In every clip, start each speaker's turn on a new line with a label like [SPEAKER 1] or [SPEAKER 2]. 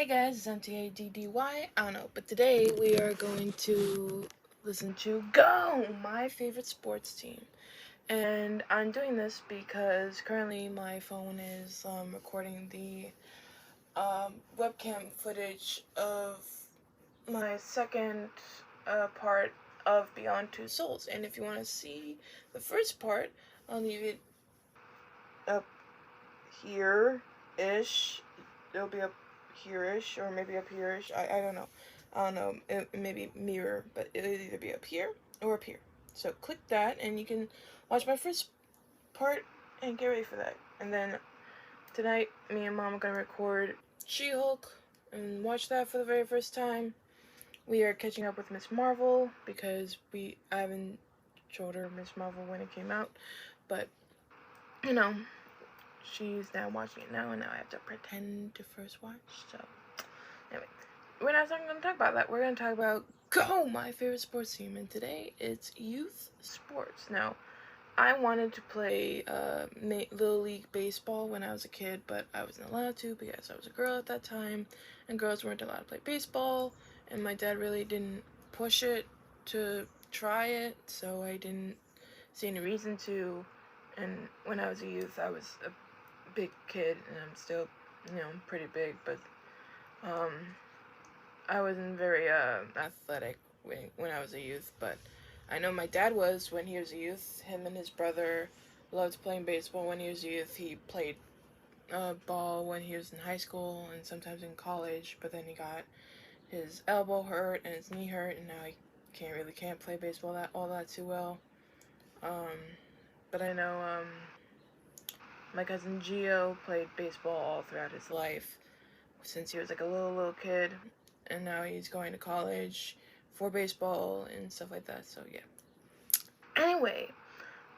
[SPEAKER 1] Hey guys, it's M.A.D.D.Y. I don't know, but today we are going to listen to Go, my favorite sports team. And I'm doing this because currently my phone is recording the webcam footage of my second part of Beyond Two Souls. And if you want to see the first part, I'll leave it up here-ish. It'll be up here-ish, or maybe up here-ish. I don't know. I don't know. It maybe mirror, but it'll either be up here or up here. So click that, and you can watch my first part and get ready for that. And then tonight, me and Mom are gonna record She-Hulk and watch that for the very first time. We are catching up with Miss Marvel because I haven't showed her Miss Marvel when it came out, but you know. She's now watching it now, and now I have to pretend to first watch. So, anyway, we're not going to talk about that. We're going to talk about Go, my favorite sports team, and today it's youth sports. Now, I wanted to play Little League baseball when I was a kid, but I wasn't allowed to because I was a girl at that time, and girls weren't allowed to play baseball, and my dad really didn't push it to try it, so I didn't see any reason to. And when I was a youth, I was a big kid, and I'm still, pretty big, but I wasn't very athletic when I was a youth, but I know my dad was when he was a youth. Him and his brother loved playing baseball when he was a youth. He played ball when he was in high school and sometimes in college, but then he got his elbow hurt and his knee hurt, and now he can't play baseball all that too well. But I know my cousin Gio played baseball all throughout his life since he was like a little kid, and now he's going to college for baseball and stuff like that. So yeah. Anyway,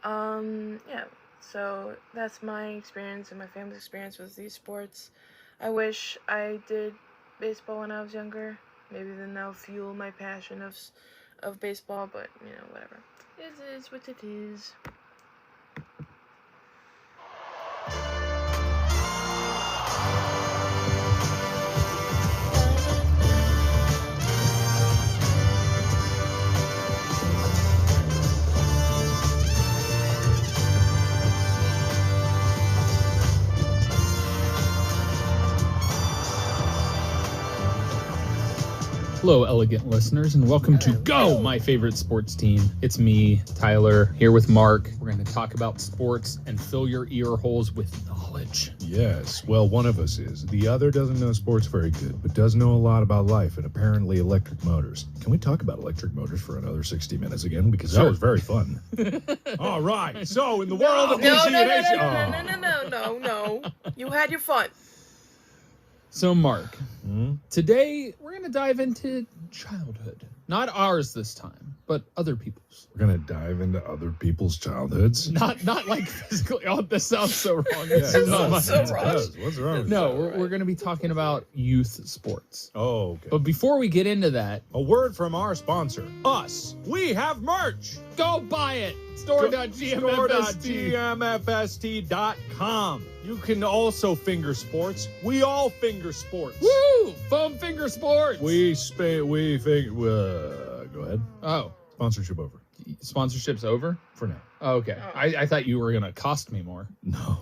[SPEAKER 1] yeah. So that's my experience and my family's experience with these sports. I wish I did baseball when I was younger. Maybe then that'll fuel my passion of baseball. But whatever. It is what it is.
[SPEAKER 2] Hello, elegant listeners, and welcome to Go, my favorite sports team. It's me, Tyler, here with Mark. We're going to talk about sports and fill your ear holes with knowledge.
[SPEAKER 3] Yes, well, one of us is. The other doesn't know sports very good, but does know a lot about life and apparently electric motors. Can we talk about electric motors for another 60 minutes again? Because that was very fun. All right, so in the world of
[SPEAKER 1] No. You had your fun.
[SPEAKER 2] So, Mark, today we're going to dive into childhood. Not ours this time, but other people's.
[SPEAKER 3] We're going to dive into other people's childhoods?
[SPEAKER 2] Not like physically. Oh, this sounds so wrong.
[SPEAKER 3] This
[SPEAKER 1] is so wrong.
[SPEAKER 3] What's wrong with
[SPEAKER 2] No,
[SPEAKER 3] that?
[SPEAKER 2] we're going to be talking about youth sports.
[SPEAKER 3] Oh, okay.
[SPEAKER 2] But before we get into that,
[SPEAKER 3] A word from our sponsor, us. We have merch.
[SPEAKER 2] go buy it.
[SPEAKER 3] Store.gmfst.com. You can also finger sports. We all finger sports.
[SPEAKER 2] Woo! Foam finger sports.
[SPEAKER 3] Go ahead.
[SPEAKER 2] Oh,
[SPEAKER 3] Sponsorship over
[SPEAKER 2] sponsorship's over?
[SPEAKER 3] for now.
[SPEAKER 2] Oh, okay. I thought you were going to cost me more.
[SPEAKER 3] No.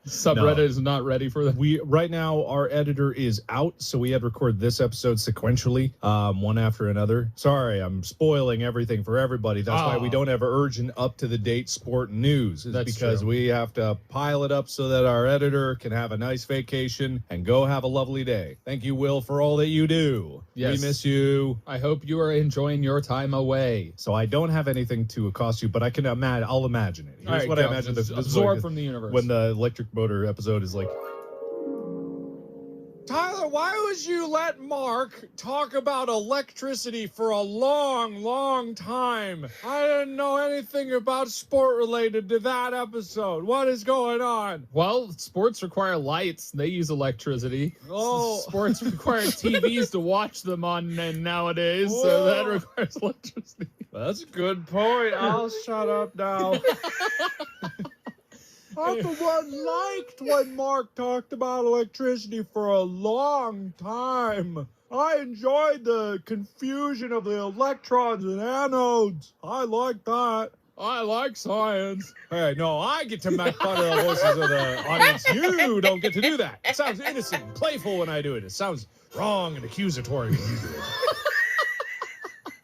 [SPEAKER 2] Subreddit is not ready for that.
[SPEAKER 3] Right now our editor is out, so we had to record this episode sequentially, one after another. Sorry, I'm spoiling everything for everybody. That's why we don't have urgent, up to the date sport news. It's because we have to pile it up so that our editor can have a nice vacation and go have a lovely day. Thank you, Will, for all that you do.
[SPEAKER 2] Yes.
[SPEAKER 3] We miss you.
[SPEAKER 2] I hope you are enjoying your time away.
[SPEAKER 3] So I don't have anything to accost you, but I can I'll imagine it. Here's
[SPEAKER 2] All right,
[SPEAKER 3] what
[SPEAKER 2] go.
[SPEAKER 3] I imagine. This is
[SPEAKER 2] Absorb
[SPEAKER 3] like
[SPEAKER 2] from the universe.
[SPEAKER 3] when the electric motor episode is like, Tyler, why would you let Mark talk about electricity for a long time? I didn't know anything about sport related to that episode. What is going on?
[SPEAKER 2] Well, sports require lights. They use electricity.
[SPEAKER 3] Oh.
[SPEAKER 2] Sports require TVs to watch them on nowadays, so that requires electricity.
[SPEAKER 3] That's a good point. I'll shut up now. I'm the one liked when Mark talked about electricity for a long time. I enjoyed the confusion of the electrons and anodes. I like that.
[SPEAKER 2] I like science.
[SPEAKER 3] Hey, no, I get to make fun of the voices of the audience. You don't get to do that. It sounds innocent and playful when I do it. It sounds wrong and accusatory when you do it.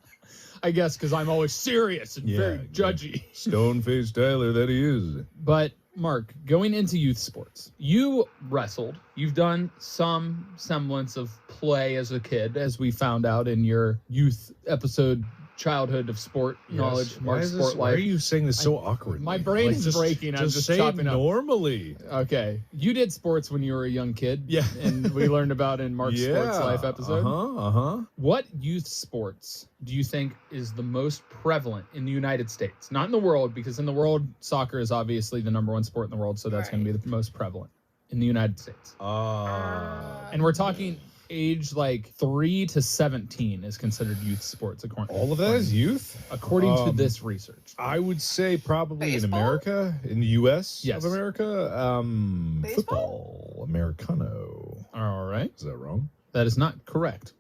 [SPEAKER 2] I guess because I'm always serious and very judgy.
[SPEAKER 3] Stone-faced Tyler that he is.
[SPEAKER 2] But, Mark, going into youth sports, you wrestled. You've done some semblance of play as a kid, as we found out in your youth episode, Childhood of Sport Knowledge, Mark's Sport Life.
[SPEAKER 3] Why are you saying this so awkwardly?
[SPEAKER 2] My brain is breaking. I'm just
[SPEAKER 3] say
[SPEAKER 2] chopping up.
[SPEAKER 3] Normally.
[SPEAKER 2] Okay. You did sports when you were a young kid.
[SPEAKER 3] Yeah.
[SPEAKER 2] And we learned about in Mark's Sports Life episode.
[SPEAKER 3] Uh-huh.
[SPEAKER 2] What youth sports do you think is the most prevalent in the United States? Not in the world, because in the world, soccer is obviously the number one sport in the world, so that's going to be the most prevalent in the United States. And we're talking age like 3 to 17 is considered youth sports.
[SPEAKER 3] All of that is youth?
[SPEAKER 2] According to this research.
[SPEAKER 3] I would say probably
[SPEAKER 1] Baseball?
[SPEAKER 3] in America, in the U.S.
[SPEAKER 2] Yes.
[SPEAKER 3] of America,
[SPEAKER 1] Baseball?
[SPEAKER 3] football, Americano.
[SPEAKER 2] All right.
[SPEAKER 3] Is that wrong?
[SPEAKER 2] That is not correct.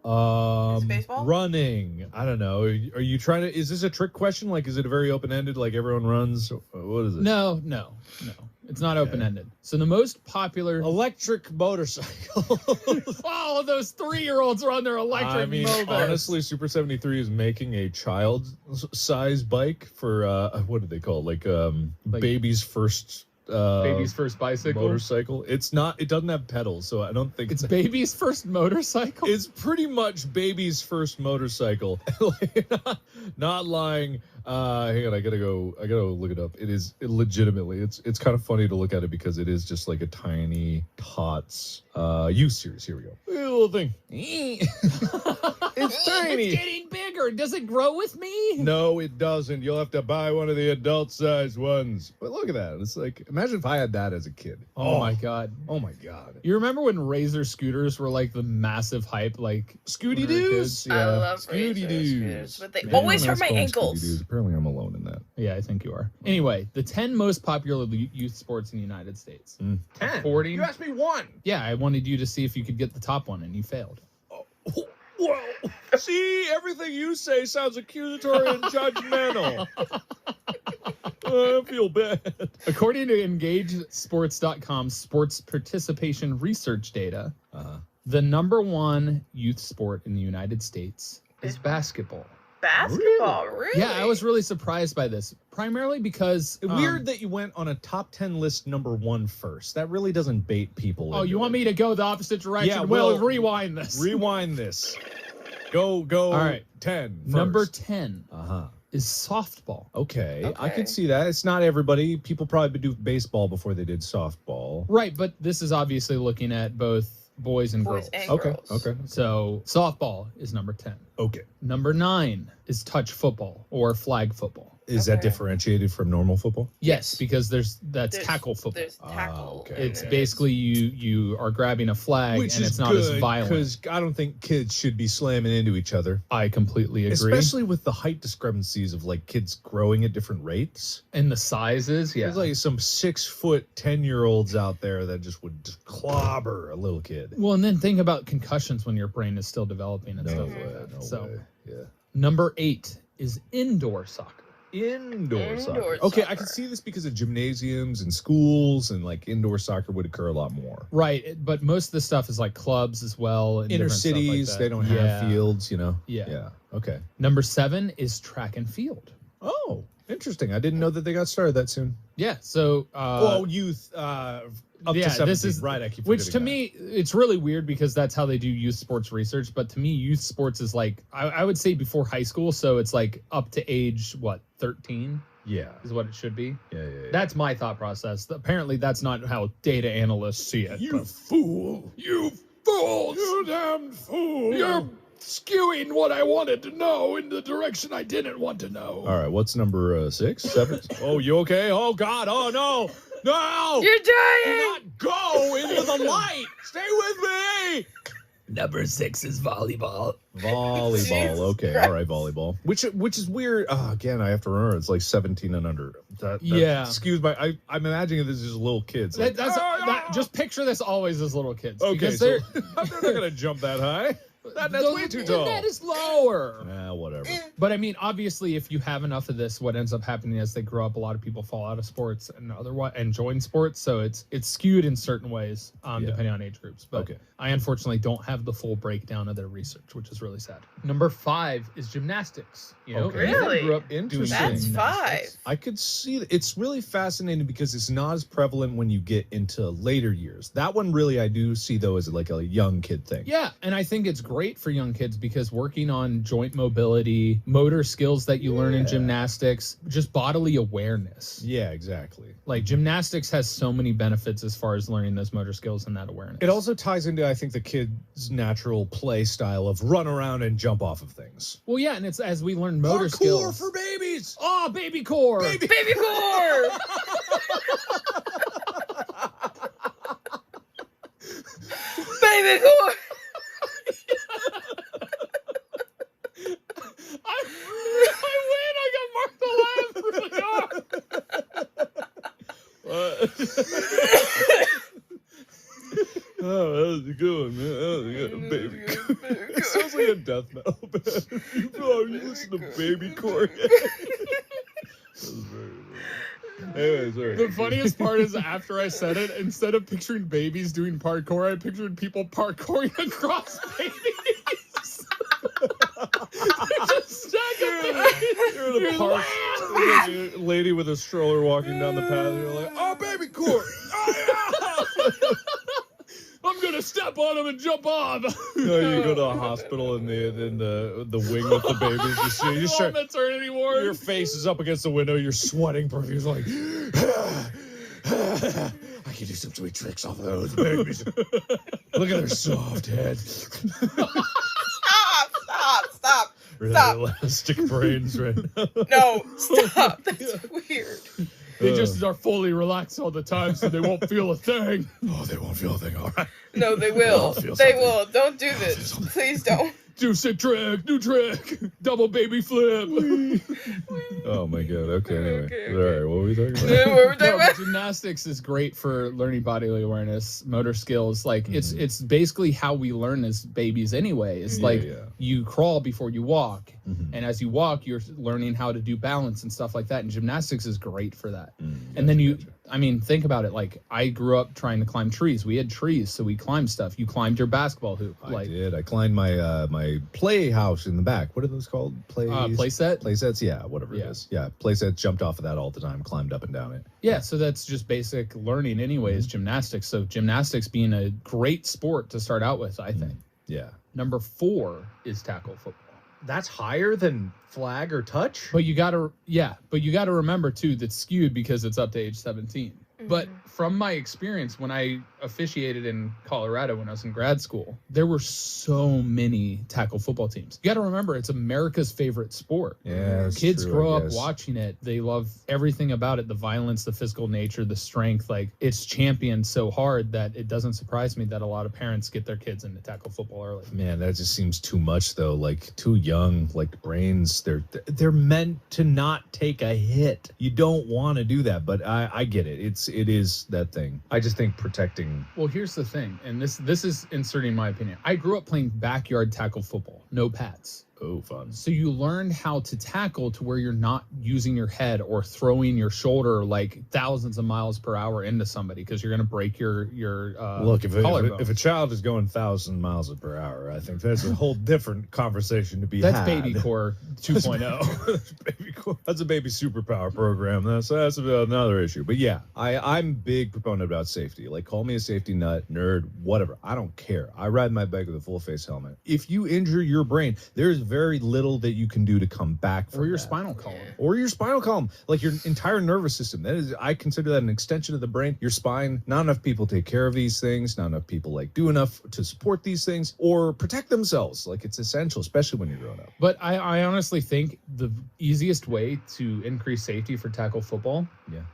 [SPEAKER 1] Is it baseball?
[SPEAKER 3] Running. I don't know. Are you trying to? Is this a trick question? Like, is it a very open-ended? Like everyone runs? What is it?
[SPEAKER 2] No. It's not open-ended. So the most popular
[SPEAKER 3] Electric motorcycle.
[SPEAKER 2] all of those 3-year-olds are on their electric
[SPEAKER 3] I mean,
[SPEAKER 2] mopeds.
[SPEAKER 3] honestly, Super 73 is making a child-size bike for what do they call it? Like baby's first.
[SPEAKER 2] Baby's first bicycle.
[SPEAKER 3] Motorcycle. It's not. It doesn't have pedals, so I don't think
[SPEAKER 2] It's baby's first motorcycle.
[SPEAKER 3] It's pretty much baby's first motorcycle. Not lying. Hang on, I gotta go look it up. It is legitimately. It's kind of funny to look at it because it is just like a tiny tots youth series. Here we go. Look at the little thing. It's tiny.
[SPEAKER 2] It's getting bigger. Does it grow with me?
[SPEAKER 3] No, it doesn't. You'll have to buy one of the adult-sized ones. But look at that. It's like, imagine if I had that as a kid.
[SPEAKER 2] Oh my god.
[SPEAKER 3] Oh my god.
[SPEAKER 2] You remember when Razor scooters were like the massive hype, like
[SPEAKER 3] Scooty
[SPEAKER 2] when we were
[SPEAKER 3] Doos?
[SPEAKER 2] kids?
[SPEAKER 1] I love
[SPEAKER 3] Scooty
[SPEAKER 1] Razor
[SPEAKER 3] Doos.
[SPEAKER 1] scooters, but they
[SPEAKER 3] Yeah,
[SPEAKER 1] always
[SPEAKER 3] that's
[SPEAKER 1] hurt my
[SPEAKER 3] called
[SPEAKER 1] ankles.
[SPEAKER 3] Scooty Doos. Apparently, I'm alone in that.
[SPEAKER 2] Yeah, I think you are. Anyway, the 10 most popular youth sports in the United States.
[SPEAKER 3] 10.
[SPEAKER 2] According-
[SPEAKER 3] You asked me one.
[SPEAKER 2] Yeah, I wanted you to see if you could get the top one, and you failed.
[SPEAKER 3] Well, see, everything you say sounds accusatory and judgmental. I feel bad.
[SPEAKER 2] According to EngageSports.com's sports participation research data, the number one youth sport in the United States is basketball.
[SPEAKER 1] Basketball, really?
[SPEAKER 2] Yeah, I was really surprised by this, primarily because
[SPEAKER 3] Weird that you went on a top 10 list number 1 first. That really doesn't bait people.
[SPEAKER 2] Oh, you want me to go the opposite direction?
[SPEAKER 3] Yeah,
[SPEAKER 2] We'll
[SPEAKER 3] well,
[SPEAKER 2] rewind this.
[SPEAKER 3] Rewind this. Go.
[SPEAKER 2] All right.
[SPEAKER 3] 10 first.
[SPEAKER 2] Number 10
[SPEAKER 3] Uh-huh.
[SPEAKER 2] is softball.
[SPEAKER 3] Okay, I
[SPEAKER 1] Okay.
[SPEAKER 3] can see that. It's not everybody. People probably do baseball before they did softball.
[SPEAKER 2] Right, but this is obviously looking at both boys and
[SPEAKER 1] Boys
[SPEAKER 2] girls.
[SPEAKER 1] and
[SPEAKER 3] Okay.
[SPEAKER 1] girls.
[SPEAKER 2] So softball is number 10.
[SPEAKER 3] Okay.
[SPEAKER 2] Number 9 is touch football or flag football.
[SPEAKER 3] Is that
[SPEAKER 1] Okay.
[SPEAKER 3] differentiated from normal football?
[SPEAKER 2] Yes, because that's
[SPEAKER 1] There's-
[SPEAKER 2] tackle football.
[SPEAKER 1] There's tackle.
[SPEAKER 3] okay.
[SPEAKER 1] and
[SPEAKER 2] It's
[SPEAKER 1] there's-
[SPEAKER 2] basically you are grabbing a flag
[SPEAKER 3] Which
[SPEAKER 2] and
[SPEAKER 3] is
[SPEAKER 2] it's not
[SPEAKER 3] good
[SPEAKER 2] as violent.
[SPEAKER 3] because I don't think kids should be slamming into each other,
[SPEAKER 2] I completely agree.
[SPEAKER 3] especially with the height discrepancies of like kids growing at different rates.
[SPEAKER 2] And the sizes, yeah.
[SPEAKER 3] There's like some 6-foot 10-year-olds out there that just would just clobber a little kid.
[SPEAKER 2] Well, and then think about concussions when your brain is still developing and
[SPEAKER 3] No
[SPEAKER 2] stuff
[SPEAKER 3] way,
[SPEAKER 2] like that.
[SPEAKER 3] no
[SPEAKER 2] So
[SPEAKER 3] way. Yeah.
[SPEAKER 2] number 8 is indoor soccer.
[SPEAKER 3] Indoor soccer.
[SPEAKER 1] Indoor
[SPEAKER 3] Okay, I
[SPEAKER 1] soccer.
[SPEAKER 3] can see this because of gymnasiums and schools, and like indoor soccer would occur a lot more.
[SPEAKER 2] Right, but most of the stuff is like clubs as well. And
[SPEAKER 3] Inner
[SPEAKER 2] different stuff like
[SPEAKER 3] cities,
[SPEAKER 2] that.
[SPEAKER 3] they don't
[SPEAKER 2] Yeah.
[SPEAKER 3] have fields, you know.
[SPEAKER 2] Yeah.
[SPEAKER 3] Yeah. Okay.
[SPEAKER 2] Number 7 is track and field.
[SPEAKER 3] Oh, interesting. I didn't know that they got started that soon.
[SPEAKER 2] Yeah, so
[SPEAKER 3] youth. Up
[SPEAKER 2] yeah,
[SPEAKER 3] to 17.
[SPEAKER 2] this is
[SPEAKER 3] right. I keep
[SPEAKER 2] which to
[SPEAKER 3] forgetting
[SPEAKER 2] me it's really weird because that's how they do youth sports research. But to me, youth sports is like I would say before high school, so it's like up to age 13
[SPEAKER 3] that. Yeah.
[SPEAKER 2] is what it should be.
[SPEAKER 3] Yeah.
[SPEAKER 2] That's my thought process. Apparently, that's not how data analysts see it.
[SPEAKER 3] You
[SPEAKER 2] but-
[SPEAKER 3] fool!
[SPEAKER 2] You fools!
[SPEAKER 3] You damn fool!
[SPEAKER 2] You're skewing what I wanted to know in the direction I didn't want to know.
[SPEAKER 3] All right. What's number 6, 7? Oh, you okay? Oh God! Oh no! No!
[SPEAKER 1] You're
[SPEAKER 3] Do
[SPEAKER 1] dying!
[SPEAKER 3] not go into the light. Stay with me.
[SPEAKER 2] Number 6 is volleyball.
[SPEAKER 3] Volleyball.
[SPEAKER 1] Jesus
[SPEAKER 3] Okay,
[SPEAKER 1] Christ.
[SPEAKER 3] all right, volleyball. Which is weird. Again, I have to remember it's like 17 and under.
[SPEAKER 2] Yeah.
[SPEAKER 3] Excuse my. I'm imagining this is just little kids. Like,
[SPEAKER 2] Just picture this always as little kids.
[SPEAKER 3] okay,
[SPEAKER 2] because
[SPEAKER 3] so
[SPEAKER 2] they're
[SPEAKER 3] they're not gonna jump that high. That's way too tall.
[SPEAKER 2] That is lower.
[SPEAKER 3] Whatever.
[SPEAKER 2] But I mean, obviously, if you have enough of this, what ends up happening as they grow up, a lot of people fall out of sports and join sports. So it's skewed in certain ways, depending on age groups. But
[SPEAKER 3] Okay.
[SPEAKER 2] I unfortunately don't have the full breakdown of their research, which is really sad. Number 5 is gymnastics. You know,
[SPEAKER 3] Okay.
[SPEAKER 2] Ethan
[SPEAKER 1] Really?
[SPEAKER 2] grew up doing
[SPEAKER 3] Interesting.
[SPEAKER 1] That's
[SPEAKER 2] gymnastics.
[SPEAKER 1] 5.
[SPEAKER 3] I could see it's really fascinating because it's not as prevalent when you get into later years. That one really I do see though as like a young kid thing.
[SPEAKER 2] Yeah, and I think it's great for young kids because working on joint mobility, motor skills that you learn in gymnastics, just bodily awareness.
[SPEAKER 3] Yeah, exactly.
[SPEAKER 2] Like gymnastics has so many benefits as far as learning those motor skills and that awareness.
[SPEAKER 3] It also ties into I think the kid's natural play style of run around and jump off of things.
[SPEAKER 2] Well, yeah, and it's as we learn motor
[SPEAKER 3] Parkour
[SPEAKER 2] skills.
[SPEAKER 3] for babies.
[SPEAKER 2] Oh, baby core.
[SPEAKER 3] Baby-
[SPEAKER 1] Baby core. Baby core.
[SPEAKER 2] I win. I got Mark the laugh really hard.
[SPEAKER 3] Oh, that was a good one, man. That was a good one, baby. It sounds like a death metal band. You listen to Baby Core. That was very good. Anyways, all right.
[SPEAKER 2] The funniest part is after I said it, instead of picturing babies doing parkour, I pictured people parkouring across babies. Just stack of babies.
[SPEAKER 3] You're in the park. There's like a lady with a stroller walking down the path. And you're like, oh, Baby Core. Oh, yeah.
[SPEAKER 2] I'm gonna step on them and jump off.
[SPEAKER 3] No, you go to a hospital in the wing with the babies. You see, you start,
[SPEAKER 2] maternity ward.
[SPEAKER 3] your face is up against the window. You're sweating profusely. Like, I can do some sweet tricks off of those babies. Look at their soft heads.
[SPEAKER 1] Stop.
[SPEAKER 3] Really
[SPEAKER 1] Stop.
[SPEAKER 3] elastic brains right now.
[SPEAKER 1] No, stop. That's weird.
[SPEAKER 2] They just are fully relaxed all the time, so they won't feel a thing.
[SPEAKER 3] Oh, they won't feel a thing. All right.
[SPEAKER 1] No, they will.
[SPEAKER 3] I'll feel
[SPEAKER 1] They
[SPEAKER 3] something.
[SPEAKER 1] will. Don't do this. Please don't.
[SPEAKER 2] Do sick trick, new trick, double baby flip.
[SPEAKER 3] Oh my god. Okay. Anyway.
[SPEAKER 1] Okay.
[SPEAKER 3] All right. What were we talking about?
[SPEAKER 1] What were we talking
[SPEAKER 2] No, but
[SPEAKER 1] about?
[SPEAKER 2] gymnastics is great for learning bodily awareness, motor skills. Like it's basically how we learn as babies anyway. It's like you crawl before you walk, and as you walk, you're learning how to do balance and stuff like that. And gymnastics is great for that. And then I mean, think about it. Like I grew up trying to climb trees. We had trees, so we climbed stuff. You climbed your basketball hoop.
[SPEAKER 3] I did. I climbed my my play house in the back. What are those called?
[SPEAKER 2] Play set.
[SPEAKER 3] Play sets? Yeah, whatever it is. Yeah, play sets. Jumped off of that all the time. Climbed up and down it.
[SPEAKER 2] Yeah, so that's just basic learning anyway, is gymnastics. So gymnastics being a great sport to start out with, I think.
[SPEAKER 3] Yeah.
[SPEAKER 2] Number 4 is tackle football.
[SPEAKER 3] That's higher than flag or touch?
[SPEAKER 2] But you gotta remember too that's skewed because it's up to age 17. But from my experience, when I officiated in Colorado when I was in grad school, there were so many tackle football teams. You got to remember, it's America's favorite sport.
[SPEAKER 3] Yeah, that's
[SPEAKER 2] Kids
[SPEAKER 3] true,
[SPEAKER 2] grow
[SPEAKER 3] I
[SPEAKER 2] up
[SPEAKER 3] guess.
[SPEAKER 2] watching it. They love everything about it, the violence, the physical nature, the strength. Like, it's championed so hard that it doesn't surprise me that a lot of parents get their kids into tackle football early.
[SPEAKER 3] Man, that just seems too much though. Like too young, like brains, they're meant to not take a hit. You don't want to do that, but I get it. It is that thing. I just think protecting.
[SPEAKER 2] Well, here's the thing, and this is inserting my opinion. I grew up playing backyard tackle football, no pads.
[SPEAKER 3] Oh, fun.
[SPEAKER 2] So you learned how to tackle to where you're not using your head or throwing your shoulder like thousands of miles per hour into somebody because you're going to break your
[SPEAKER 3] Look, if
[SPEAKER 2] collarbones.
[SPEAKER 3] a child is going 1,000 miles per hour, I think that's a whole different conversation to be
[SPEAKER 2] That's
[SPEAKER 3] had.
[SPEAKER 2] baby core 2.0.
[SPEAKER 3] That's a baby superpower program. That's another issue. But yeah, I'm a big proponent about safety. Like, call me a safety nut, nerd, whatever. I don't care. I ride my bike with a full face helmet. If you injure your brain, there's very little that you can do to come back from
[SPEAKER 2] Or your
[SPEAKER 3] that.
[SPEAKER 2] spinal column.
[SPEAKER 3] Or your spinal column, like your entire nervous system. That is, I consider that an extension of the brain. Your spine. Not enough people take care of these things. Not enough people like do enough to support these things or protect themselves. Like, it's essential, especially when you're growing up.
[SPEAKER 2] But I honestly think the easiest way to increase safety for tackle football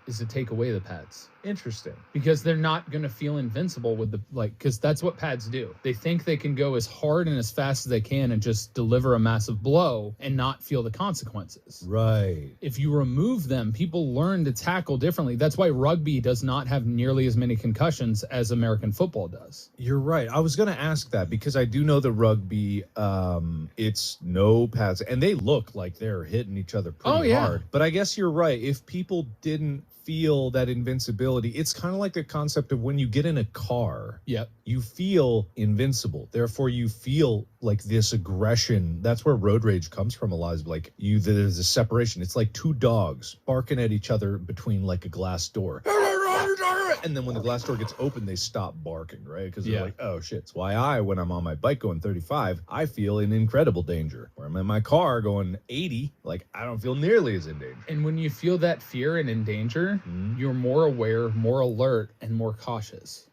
[SPEAKER 2] is to take away the pads.
[SPEAKER 3] Interesting.
[SPEAKER 2] Because they're not going to feel invincible with because that's what pads do. They think they can go as hard and as fast as they can and just deliver a massive blow and not feel the consequences.
[SPEAKER 3] Right.
[SPEAKER 2] If you remove them, people learn to tackle differently. That's why rugby does not have nearly as many concussions as American football does.
[SPEAKER 3] You're right. I was going to ask that because I do know the rugby, it's no pads, and they look like they're hitting each other pretty hard. But I guess you're right. If people didn't feel that invincibility, it's kind of like the concept of when you get in a car.
[SPEAKER 2] Yep.
[SPEAKER 3] You feel invincible. Therefore, you feel like this aggression. That's where road rage comes from a lot. Is like there's a separation. It's like two dogs barking at each other between like a glass door. And then when the glass door gets open, they stop barking, right? Because they're like, oh, shit. It's why when I'm on my bike going 35, I feel in incredible danger. Where I'm in my car going 80, like, I don't feel nearly as in danger.
[SPEAKER 2] And when you feel that fear and in danger, you're more aware, more alert, and more cautious.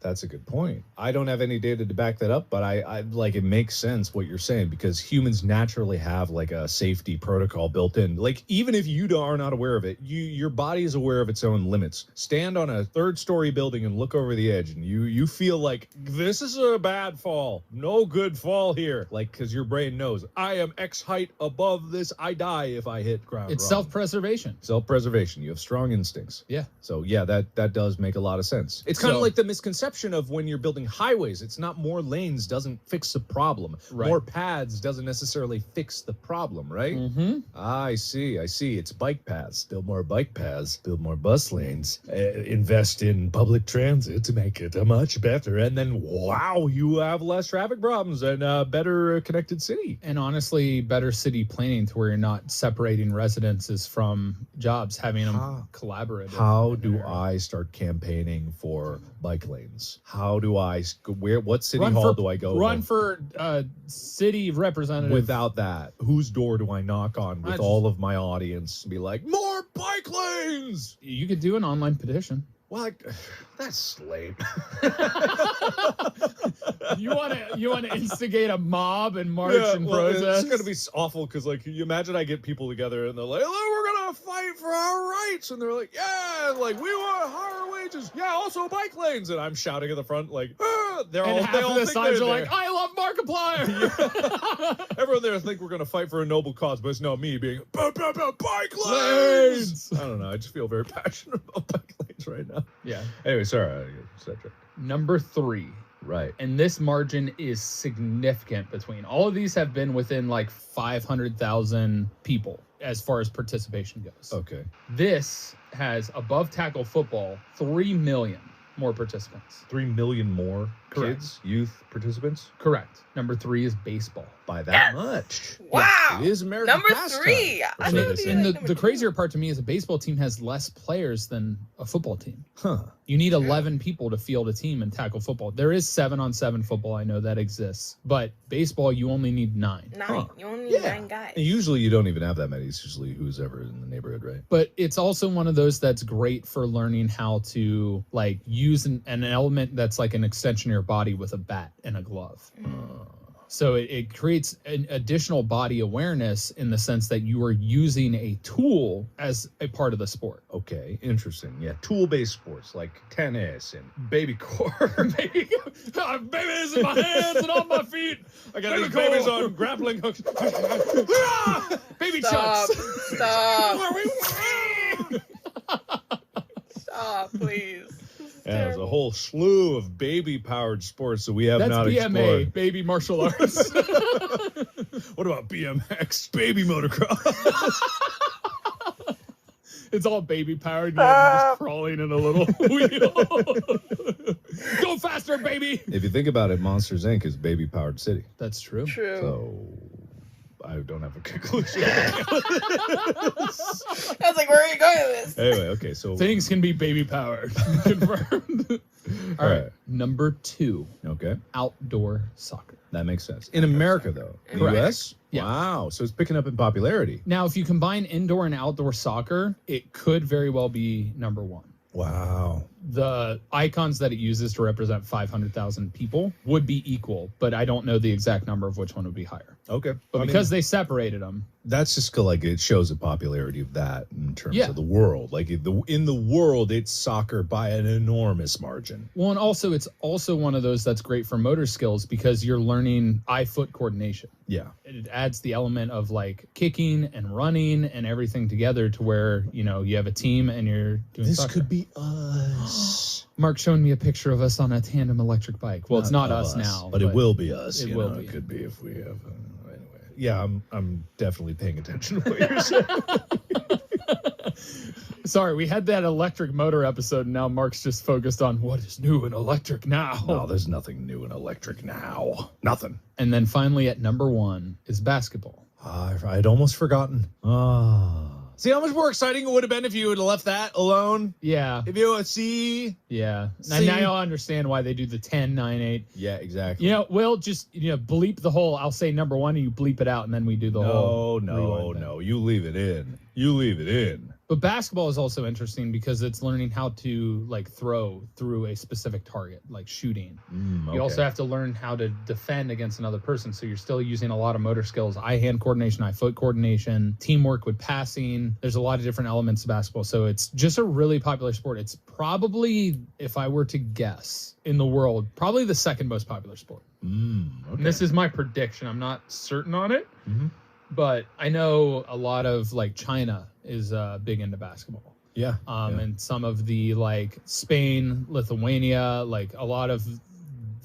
[SPEAKER 3] That's a good point. I don't have any data to back that up, but I like it makes sense what you're saying because humans naturally have like a safety protocol built in. Like even if you are not aware of it, your body is aware of its own limits. Stand on a 3rd-story building and look over the edge, and you feel like this is a bad fall, no good fall here. Like because your brain knows I am X height above this, I die if I hit ground.
[SPEAKER 2] It's
[SPEAKER 3] wrong.
[SPEAKER 2] Self-preservation.
[SPEAKER 3] Self-preservation. You have strong instincts.
[SPEAKER 2] Yeah.
[SPEAKER 3] So yeah, that does make a lot of sense. It's kind of like the misconception of when you're building highways, it's not more lanes doesn't fix the problem.
[SPEAKER 2] Right.
[SPEAKER 3] More pads doesn't necessarily fix the problem, right?
[SPEAKER 2] Mm-hmm.
[SPEAKER 3] I see. It's bike paths. Build more bike paths. Build more bus lanes. Invest in public transit to make it much better. And then, wow, you have less traffic problems and a better connected city.
[SPEAKER 2] And honestly, better city planning to where you're not separating residences from jobs, having them collaborate.
[SPEAKER 3] How do I start campaigning for bike lanes? How do I what city hall do I go?
[SPEAKER 2] Run for city representative.
[SPEAKER 3] Without that, whose door do I knock on with all of my audience and be like, more bike lanes?
[SPEAKER 2] You could do an online petition.
[SPEAKER 3] Well, that's lame.
[SPEAKER 2] You want to instigate a mob and march and protest?
[SPEAKER 3] It's gonna be awful because like you imagine I get people together and they're like, oh, we're gonna fight for our rights, and they're like, yeah, like we want higher wages, yeah, also bike lanes, and I'm shouting at the front like, they're
[SPEAKER 2] and
[SPEAKER 3] all
[SPEAKER 2] half
[SPEAKER 3] they all
[SPEAKER 2] of the
[SPEAKER 3] think
[SPEAKER 2] signs
[SPEAKER 3] they're
[SPEAKER 2] are
[SPEAKER 3] there.
[SPEAKER 2] like, I love Markiplier.
[SPEAKER 3] Everyone there think we're gonna fight for a noble cause, but it's not me being bike lanes. I don't know. I just feel very passionate about bike lanes right now.
[SPEAKER 2] Yeah.
[SPEAKER 3] Anyway, sorry.
[SPEAKER 2] Number 3.
[SPEAKER 3] Right.
[SPEAKER 2] And this margin is significant between. All of these have been within like 500,000 people as far as participation goes.
[SPEAKER 3] Okay.
[SPEAKER 2] This has, above tackle football, 3 million more participants.
[SPEAKER 3] 3 million more
[SPEAKER 2] Correct.
[SPEAKER 3] kids, youth participants?
[SPEAKER 2] Correct. Number 3 is baseball.
[SPEAKER 3] By that much.
[SPEAKER 1] Wow.
[SPEAKER 3] It is American
[SPEAKER 1] Number
[SPEAKER 3] pastime.
[SPEAKER 1] 3. I
[SPEAKER 2] And,
[SPEAKER 1] thought it would be
[SPEAKER 2] and
[SPEAKER 1] like
[SPEAKER 2] the crazier part to me is a baseball team has less players than a football team.
[SPEAKER 3] Huh.
[SPEAKER 2] You need 11 people to field a team in tackle football. There is 7-on-7 football. I know that exists. But baseball, you only need 9.
[SPEAKER 1] 9.
[SPEAKER 3] Huh.
[SPEAKER 1] You only need 9 guys.
[SPEAKER 3] And usually you don't even have that many. It's usually who's ever in the neighborhood, right?
[SPEAKER 2] But it's also one of those that's great for learning how to like use an element that's like an extension of your body with a bat and a glove. So it creates an additional body awareness in the sense that you are using a tool as a part of the sport.
[SPEAKER 3] Okay, interesting. Yeah, tool-based sports like tennis and baby core.
[SPEAKER 2] Baby, I have babies in my hands and on my feet.
[SPEAKER 3] I got these babies on grappling hooks.
[SPEAKER 2] Baby
[SPEAKER 1] Stop.
[SPEAKER 2] chucks.
[SPEAKER 1] Stop. Stop, please.
[SPEAKER 3] Yeah, there's a whole slew of baby-powered sports that we have
[SPEAKER 2] That's
[SPEAKER 3] not
[SPEAKER 2] BMA,
[SPEAKER 3] explored.
[SPEAKER 2] baby martial arts.
[SPEAKER 3] What about BMX, baby motocross?
[SPEAKER 2] It's all baby powered. You're just crawling in a little wheel. Go faster, baby.
[SPEAKER 3] If you think about it, Monsters Inc. is baby-powered city.
[SPEAKER 2] That's true.
[SPEAKER 1] True.
[SPEAKER 3] So I don't have a conclusion.
[SPEAKER 1] I was like, where are you going with this?
[SPEAKER 3] Anyway, okay, so
[SPEAKER 2] Things can be baby powered. Confirmed. All right. Number 2.
[SPEAKER 3] Okay,
[SPEAKER 2] Outdoor soccer.
[SPEAKER 3] that makes sense. In America, though, the
[SPEAKER 2] Correct.
[SPEAKER 3] U.S.
[SPEAKER 2] Yeah.
[SPEAKER 3] Wow, so it's picking up in popularity.
[SPEAKER 2] Now, if you combine indoor and outdoor soccer, it could very well be number 1.
[SPEAKER 3] Wow.
[SPEAKER 2] The icons that it uses to represent 500,000 people would be equal, but I don't know the exact number of which one would be higher.
[SPEAKER 3] Okay.
[SPEAKER 2] But because they separated them.
[SPEAKER 3] That's just like it shows the popularity of that in terms of the world. Like in the world, it's soccer by an enormous margin.
[SPEAKER 2] Well, and also it's also one of those that's great for motor skills because you're learning eye-foot coordination.
[SPEAKER 3] Yeah.
[SPEAKER 2] It adds the element of like kicking and running and everything together to where, you know, you have a team and you're doing
[SPEAKER 3] This
[SPEAKER 2] soccer.
[SPEAKER 3] could be us.
[SPEAKER 2] Mark's showing me a picture of us on a tandem electric bike. Well, it's not us now.
[SPEAKER 3] But it will be us.
[SPEAKER 2] It will be.
[SPEAKER 3] It could be if we have... anyway. Yeah, I'm definitely paying attention to what you're saying.
[SPEAKER 2] Sorry, we had that electric motor episode, and now Mark's just focused on what is new and electric now.
[SPEAKER 3] No, there's nothing new and electric now. Nothing.
[SPEAKER 2] And then finally at number 1 is basketball.
[SPEAKER 3] I'd almost forgotten. See how much more exciting it would have been if you would have left that alone?
[SPEAKER 2] Yeah.
[SPEAKER 3] If you see?
[SPEAKER 2] Yeah.
[SPEAKER 3] See?
[SPEAKER 2] Now you'll understand why they do the 10, 9, 8.
[SPEAKER 3] Yeah, exactly.
[SPEAKER 2] You know, we'll just, bleep the whole, I'll say number 1 and you bleep it out and then we do the whole.
[SPEAKER 3] No. You leave it in.
[SPEAKER 2] But basketball is also interesting because it's learning how to like throw through a specific target, like shooting.
[SPEAKER 3] Okay.
[SPEAKER 2] You also have to learn how to defend against another person. So you're still using a lot of motor skills, eye-hand coordination, eye-foot coordination, teamwork with passing. There's a lot of different elements to basketball. So it's just a really popular sport. It's probably, if I were to guess, in the world, probably the second most popular sport.
[SPEAKER 3] Okay.
[SPEAKER 2] And this is my prediction. I'm not certain on it.
[SPEAKER 3] Mm-hmm.
[SPEAKER 2] But I know a lot of like China is big into basketball.
[SPEAKER 3] Yeah.
[SPEAKER 2] And some of the like Spain, Lithuania, like a lot of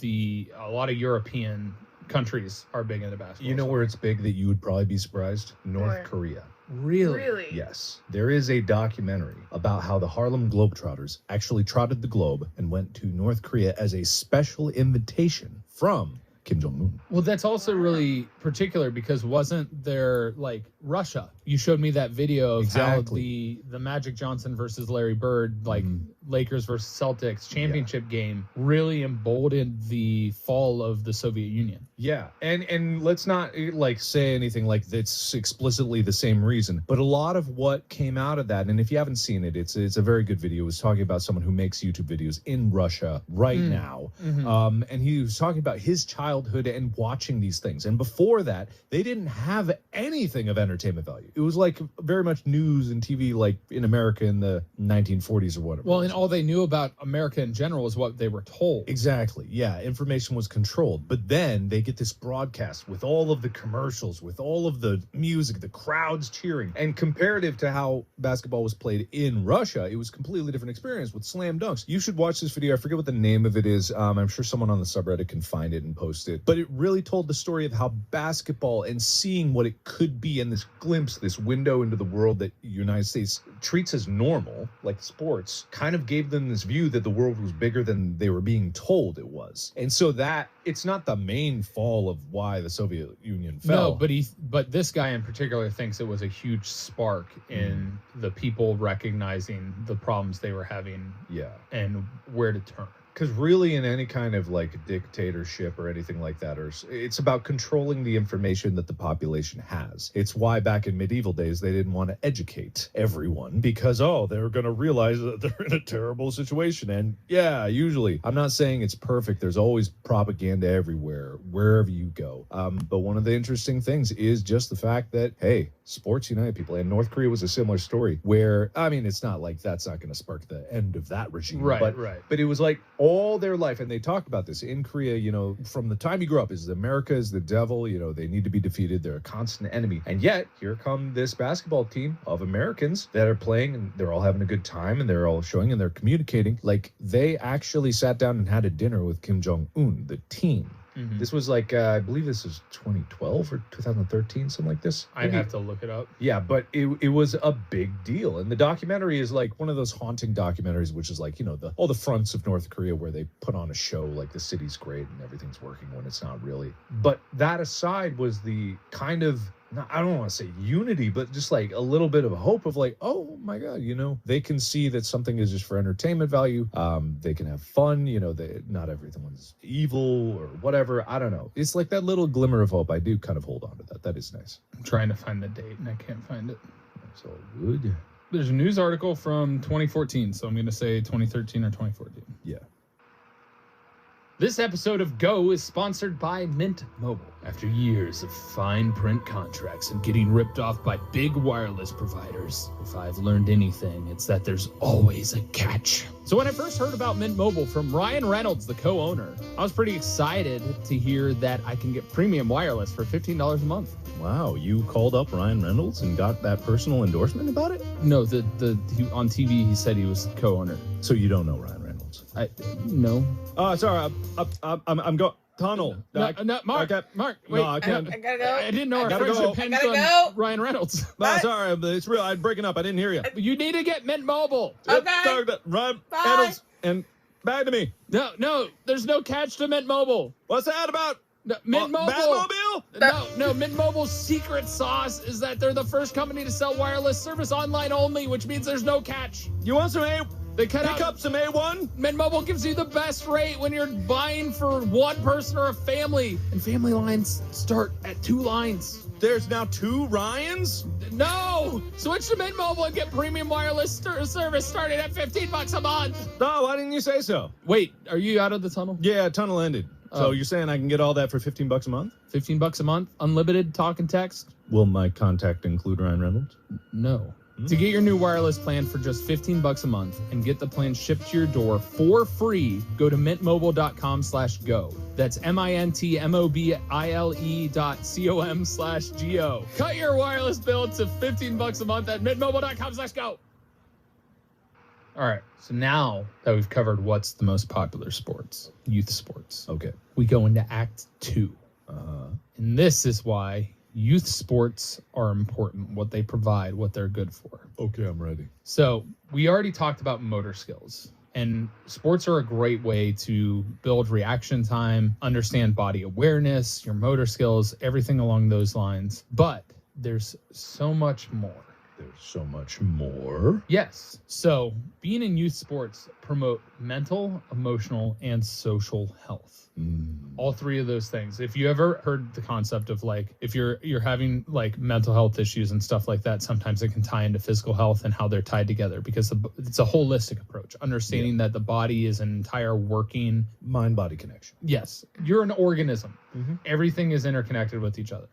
[SPEAKER 2] European countries are big into basketball.
[SPEAKER 3] You know where it's big that you would probably be surprised? North
[SPEAKER 1] Where?
[SPEAKER 3] Korea.
[SPEAKER 1] Really?
[SPEAKER 3] Yes. There is a documentary about how the Harlem Globetrotters actually trotted the globe and went to North Korea as a special invitation from Kim Jong-un.
[SPEAKER 2] Well, that's also really particular because wasn't there like Russia? You showed me that video of how the Magic Johnson versus Larry Bird, like Lakers versus Celtics championship game really emboldened the fall of the Soviet Union.
[SPEAKER 3] Yeah. And let's not like say anything like it's explicitly the same reason, but a lot of what came out of that, and if you haven't seen it, it's a very good video. It was talking about someone who makes YouTube videos in Russia right now. Mm-hmm. And he was talking about his childhood and watching these things. And before that, they didn't have anything of entertainment value. It was like very much news and TV like in America in the 1940s or whatever.
[SPEAKER 2] Well, and all they knew about America in general is what they were told.
[SPEAKER 3] Exactly. Yeah. Information was controlled. But then they get this broadcast with all of the commercials, with all of the music, the crowds cheering. And comparative to how basketball was played in Russia, it was a completely different experience with slam dunks. You should watch this video. I forget what the name of it is. I'm sure someone on the subreddit can find it and post it. But it really told the story of how basketball and seeing what it could be in this glimpse, this window into the world that the United States treats as normal, like sports, kind of gave them this view that the world was bigger than they were being told it was. And so that it's not the main fall of why the Soviet Union fell.
[SPEAKER 2] No, but this guy in particular thinks it was a huge spark in the people recognizing the problems they were having and where to turn.
[SPEAKER 3] Because really in any kind of like dictatorship or anything like that, it's about controlling the information that the population has. It's why back in medieval days, they didn't want to educate everyone because, they're going to realize that they're in a terrible situation. And yeah, usually, I'm not saying it's perfect. There's always propaganda everywhere, wherever you go. But one of the interesting things is just the fact that, hey, sports unite people. And North Korea was a similar story where, I mean, it's not like that's not going to spark the end of that regime.
[SPEAKER 2] Right.
[SPEAKER 3] But it was like all their life, and they talk about this in Korea, from the time you grew up, is America is the devil, they need to be defeated. They're a constant enemy. And yet, here come this basketball team of Americans that are playing, and they're all having a good time, and they're all showing, and they're communicating. Like, they actually sat down and had a dinner with Kim Jong-un, the team. Mm-hmm. This was like, I believe this was 2012 or 2013, something like this.
[SPEAKER 2] I'd have to look it up.
[SPEAKER 3] Yeah, but it was a big deal. And the documentary is like one of those haunting documentaries, which is like, all the fronts of North Korea where they put on a show like the city's great and everything's working when it's not really. But that aside was the kind of, I don't want to say unity, but just like a little bit of hope of like, oh my God, they can see that something is just for entertainment value. They can have fun, not everyone's evil or whatever. I don't know. It's like that little glimmer of hope. I do kind of hold on to that. That is nice.
[SPEAKER 2] I'm trying to find the date and I can't find it.
[SPEAKER 3] That's all good.
[SPEAKER 2] There's a news article from 2014, so I'm going to say 2013 or 2014.
[SPEAKER 3] Yeah.
[SPEAKER 2] This episode of Go is sponsored by Mint Mobile. After years of fine print contracts and getting ripped off by big wireless providers, if I've learned anything, it's that there's always a catch. So when I first heard about Mint Mobile from Ryan Reynolds, the co-owner, I was pretty excited to hear that I can get premium wireless for $15 a month.
[SPEAKER 3] Wow, you called up Ryan Reynolds and got that personal endorsement about it?
[SPEAKER 2] No, on TV he said he was co-owner.
[SPEAKER 3] So you don't know Ryan Reynolds?
[SPEAKER 2] No.
[SPEAKER 3] Sorry, I'm going tunnel.
[SPEAKER 2] No, Mark, Mark, wait.
[SPEAKER 3] No, I can't.
[SPEAKER 1] I gotta go.
[SPEAKER 2] I didn't know our
[SPEAKER 3] Gotta
[SPEAKER 2] friendship
[SPEAKER 3] go.
[SPEAKER 2] hinged
[SPEAKER 1] I gotta
[SPEAKER 2] on
[SPEAKER 1] go.
[SPEAKER 2] Ryan Reynolds.
[SPEAKER 3] No, sorry, it's real. I'm breaking up. I didn't hear you.
[SPEAKER 2] You need to get Mint Mobile.
[SPEAKER 1] Okay.
[SPEAKER 3] Sorry, Ryan
[SPEAKER 1] Bye.
[SPEAKER 3] Reynolds and back to me.
[SPEAKER 2] No, there's no catch to Mint Mobile.
[SPEAKER 3] What's that about?
[SPEAKER 2] No, Mint Mobile.
[SPEAKER 3] Batmobile?
[SPEAKER 2] No, Mint Mobile's secret sauce is that they're the first company to sell wireless service online only, which means there's no catch.
[SPEAKER 3] You want some
[SPEAKER 2] Pick
[SPEAKER 3] up some A1?
[SPEAKER 2] Mint Mobile gives you the best rate when you're buying for one person or a family. And family lines start at 2 lines.
[SPEAKER 3] There's now 2 Ryans?
[SPEAKER 2] No! Switch to Mint Mobile and get premium wireless service starting at $15 a month.
[SPEAKER 3] No, why didn't you say so?
[SPEAKER 2] Wait, are you out of the tunnel?
[SPEAKER 3] Yeah, tunnel ended. So you're saying I can get all that for $15 a month?
[SPEAKER 2] $15 a month, unlimited talk and text?
[SPEAKER 3] Will my contact include Ryan Reynolds?
[SPEAKER 2] No. To get your new wireless plan for just $15 a month and get the plan shipped to your door for free, go to mintmobile.com/go. That's mintmobile.com/go. Cut your wireless bill to $15 a month at mintmobile.com/go. All right, so now that we've covered what's the most popular sports, youth sports,
[SPEAKER 3] Okay.
[SPEAKER 2] we go into Act 2. And this is why youth sports are important, what they provide, what they're good for.
[SPEAKER 3] Okay, I'm ready.
[SPEAKER 2] So we already talked about motor skills, and sports are a great way to build reaction time, understand body awareness, your motor skills, everything along those lines. But there's so much more.
[SPEAKER 3] There's so much more.
[SPEAKER 2] Yes. So being in youth sports promote mental, emotional, and social health. All 3 of those things. If you ever heard the concept of like, if you're having like mental health issues and stuff like that, sometimes it can tie into physical health and how they're tied together, because it's a holistic approach, understanding that the body is an entire working
[SPEAKER 3] mind-body connection.
[SPEAKER 2] Yes. You're an organism. Everything is interconnected with each other.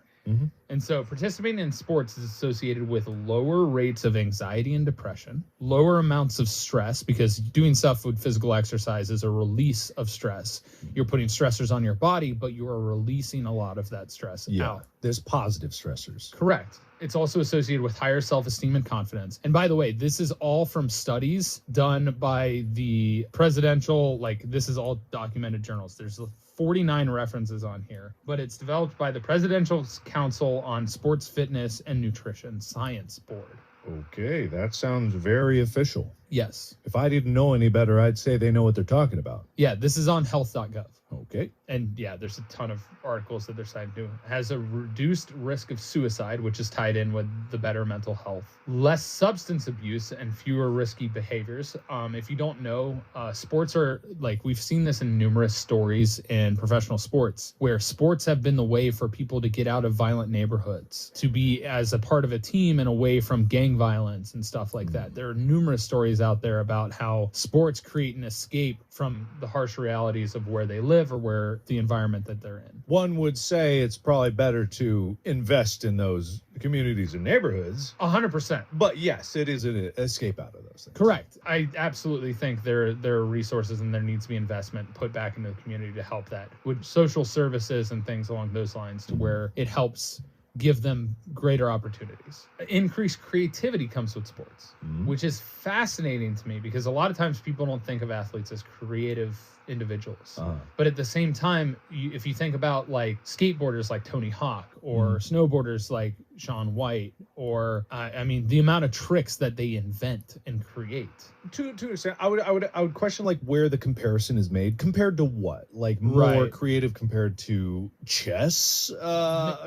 [SPEAKER 2] And so participating in sports is associated with lower rates of anxiety and depression, lower amounts of stress, because doing stuff with physical exercise is a release of stress. You're putting stressors on your body, but you are releasing a lot of that stress out.
[SPEAKER 3] There's positive stressors.
[SPEAKER 2] Correct. It's also associated with higher self-esteem and confidence. And by the way, this is all from studies done by the presidential, this is all documented journals. There's 49 references on here, but it's developed by the Presidential Council on Sports Fitness and Nutrition Science Board.
[SPEAKER 3] Okay, that sounds very official.
[SPEAKER 2] Yes.
[SPEAKER 3] If I didn't know any better, I'd say they know what they're talking about.
[SPEAKER 2] Yeah, this is on health.gov.
[SPEAKER 3] Okay.
[SPEAKER 2] And yeah, there's a ton of articles that they're citing to. It has a reduced risk of suicide, which is tied in with the better mental health, less substance abuse, and fewer risky behaviors. If you don't know, sports are we've seen this in numerous stories in professional sports, where sports have been the way for people to get out of violent neighborhoods, to be as a part of a team and away from gang violence and stuff like that. There are numerous stories out there about how sports create an escape from the harsh realities of where they live or where the environment that they're in.
[SPEAKER 3] One would say it's probably better to invest in those communities and neighborhoods.
[SPEAKER 2] 100%.
[SPEAKER 3] But yes, it is an escape out of those things.
[SPEAKER 2] Correct. I absolutely think there are resources and there needs to be investment put back into the community to help that, with social services and things along those lines, to where it helps give them greater opportunities. Increased creativity comes with sports, which is fascinating to me, because a lot of times people don't think of athletes as creative individuals. But at the same time, if you think about skateboarders like Tony Hawk, or snowboarders like Shaun White, or the amount of tricks that they invent and create.
[SPEAKER 3] To understand, I would question where the comparison is made compared to what, more creative compared to chess.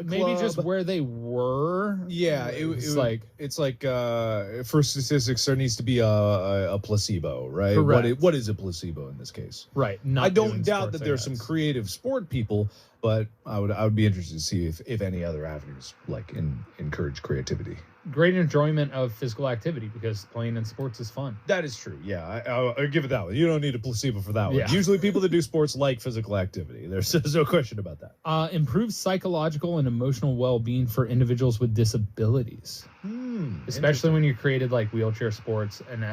[SPEAKER 2] Maybe just where they were.
[SPEAKER 3] Yeah, it's for statistics there needs to be a placebo, right?
[SPEAKER 2] Correct.
[SPEAKER 3] What is a placebo in this case?
[SPEAKER 2] Right. Right.
[SPEAKER 3] I don't doubt
[SPEAKER 2] sports,
[SPEAKER 3] that there's some creative sport people, but I would be interested to see if any other avenues like encourage creativity.
[SPEAKER 2] Great enjoyment of physical activity because playing in sports is fun.
[SPEAKER 3] That is true. Yeah, I'll give it that one. You don't need a placebo for that one.
[SPEAKER 2] Yeah.
[SPEAKER 3] Usually people that do sports like physical activity. There's no question about that.
[SPEAKER 2] Improves psychological and emotional well-being for individuals with disabilities. Especially when you created like wheelchair sports and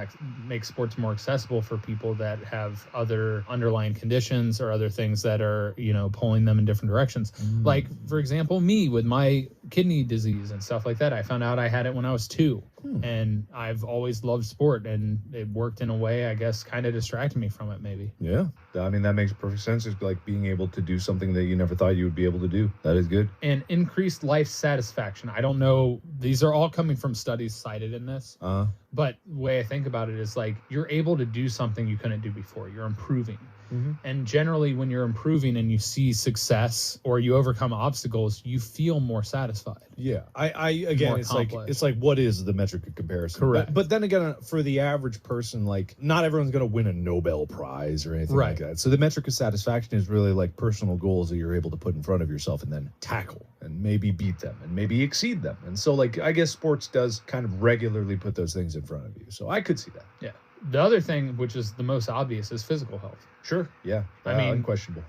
[SPEAKER 2] make sports more accessible for people that have other underlying conditions or other things that are, pulling them in different directions. Like, for example, me with my kidney disease and stuff like that. I found out I had it when I was 2. And I've always loved sport, and it worked in a way, I guess, kind of distracted me from it, maybe.
[SPEAKER 3] Yeah. I mean, that makes perfect sense. It's like being able to do something that you never thought you would be able to do. That is good.
[SPEAKER 2] And increased life satisfaction. I don't know. These are all coming from studies cited in this. But the way I think about it is like you're able to do something you couldn't do before. You're improving. And generally, when you're improving and you see success or you overcome obstacles, you feel more satisfied.
[SPEAKER 3] Yeah, I again, it's like what is the metric of comparison?
[SPEAKER 2] Correct.
[SPEAKER 3] But then again, for the average person, like not everyone's going to win a Nobel Prize or anything like that. So the metric of satisfaction is really like personal goals that you're able to put in front of yourself and then tackle and maybe beat them and maybe exceed them. And so, like, I guess sports does kind of regularly put those things in front of you. So I could see that.
[SPEAKER 2] Yeah. The other thing, which is the most obvious, is physical health.
[SPEAKER 3] Sure. Yeah.
[SPEAKER 2] I mean,
[SPEAKER 3] unquestionable.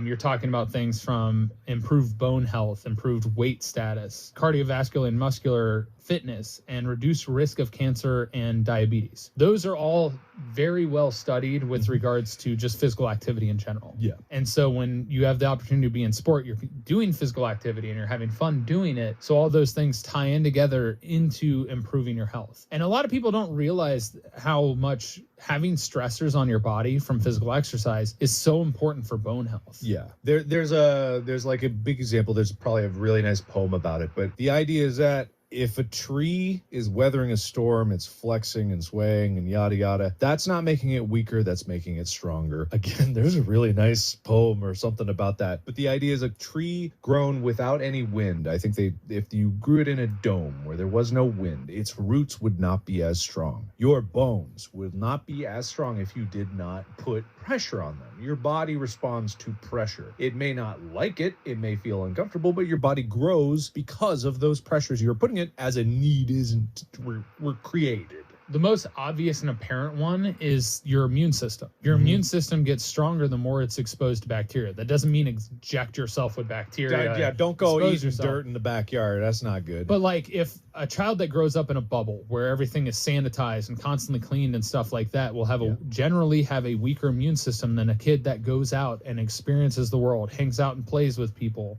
[SPEAKER 2] You're talking about things from improved bone health, improved weight status, cardiovascular and muscular fitness, and reduced risk of cancer and diabetes. Those are all very well studied with regards to just physical activity in general.
[SPEAKER 3] Yeah.
[SPEAKER 2] And so when you have the opportunity to be in sport, you're doing physical activity and you're having fun doing it. So all those things tie in together into improving your health. And a lot of people don't realize how much having stressors on your body from physical exercise is so important for bone health.
[SPEAKER 3] Yeah. There's like a big example. There's probably a really nice poem about it, but the idea is that if a tree is weathering a storm, it's flexing and swaying and yada yada, that's not making it weaker, that's making it stronger. Again, there's a really nice poem or something about that. But the idea is a tree grown without any wind. I think if you grew it in a dome where there was no wind, its roots would not be as strong. Your bones would not be as strong if you did not put pressure on them. Your body responds to pressure. It may not like it, it may feel uncomfortable, but your body grows because of those pressures you're putting it as a need isn't we're created.
[SPEAKER 2] The most obvious and apparent one is your immune system. Your immune system gets stronger the more it's exposed to bacteria. That doesn't mean inject yourself with bacteria.
[SPEAKER 3] Yeah, don't go eating dirt in the backyard. That's not good.
[SPEAKER 2] But like if a child that grows up in a bubble where everything is sanitized and constantly cleaned and stuff like that will generally have a weaker immune system than a kid that goes out and experiences the world, hangs out and plays with people.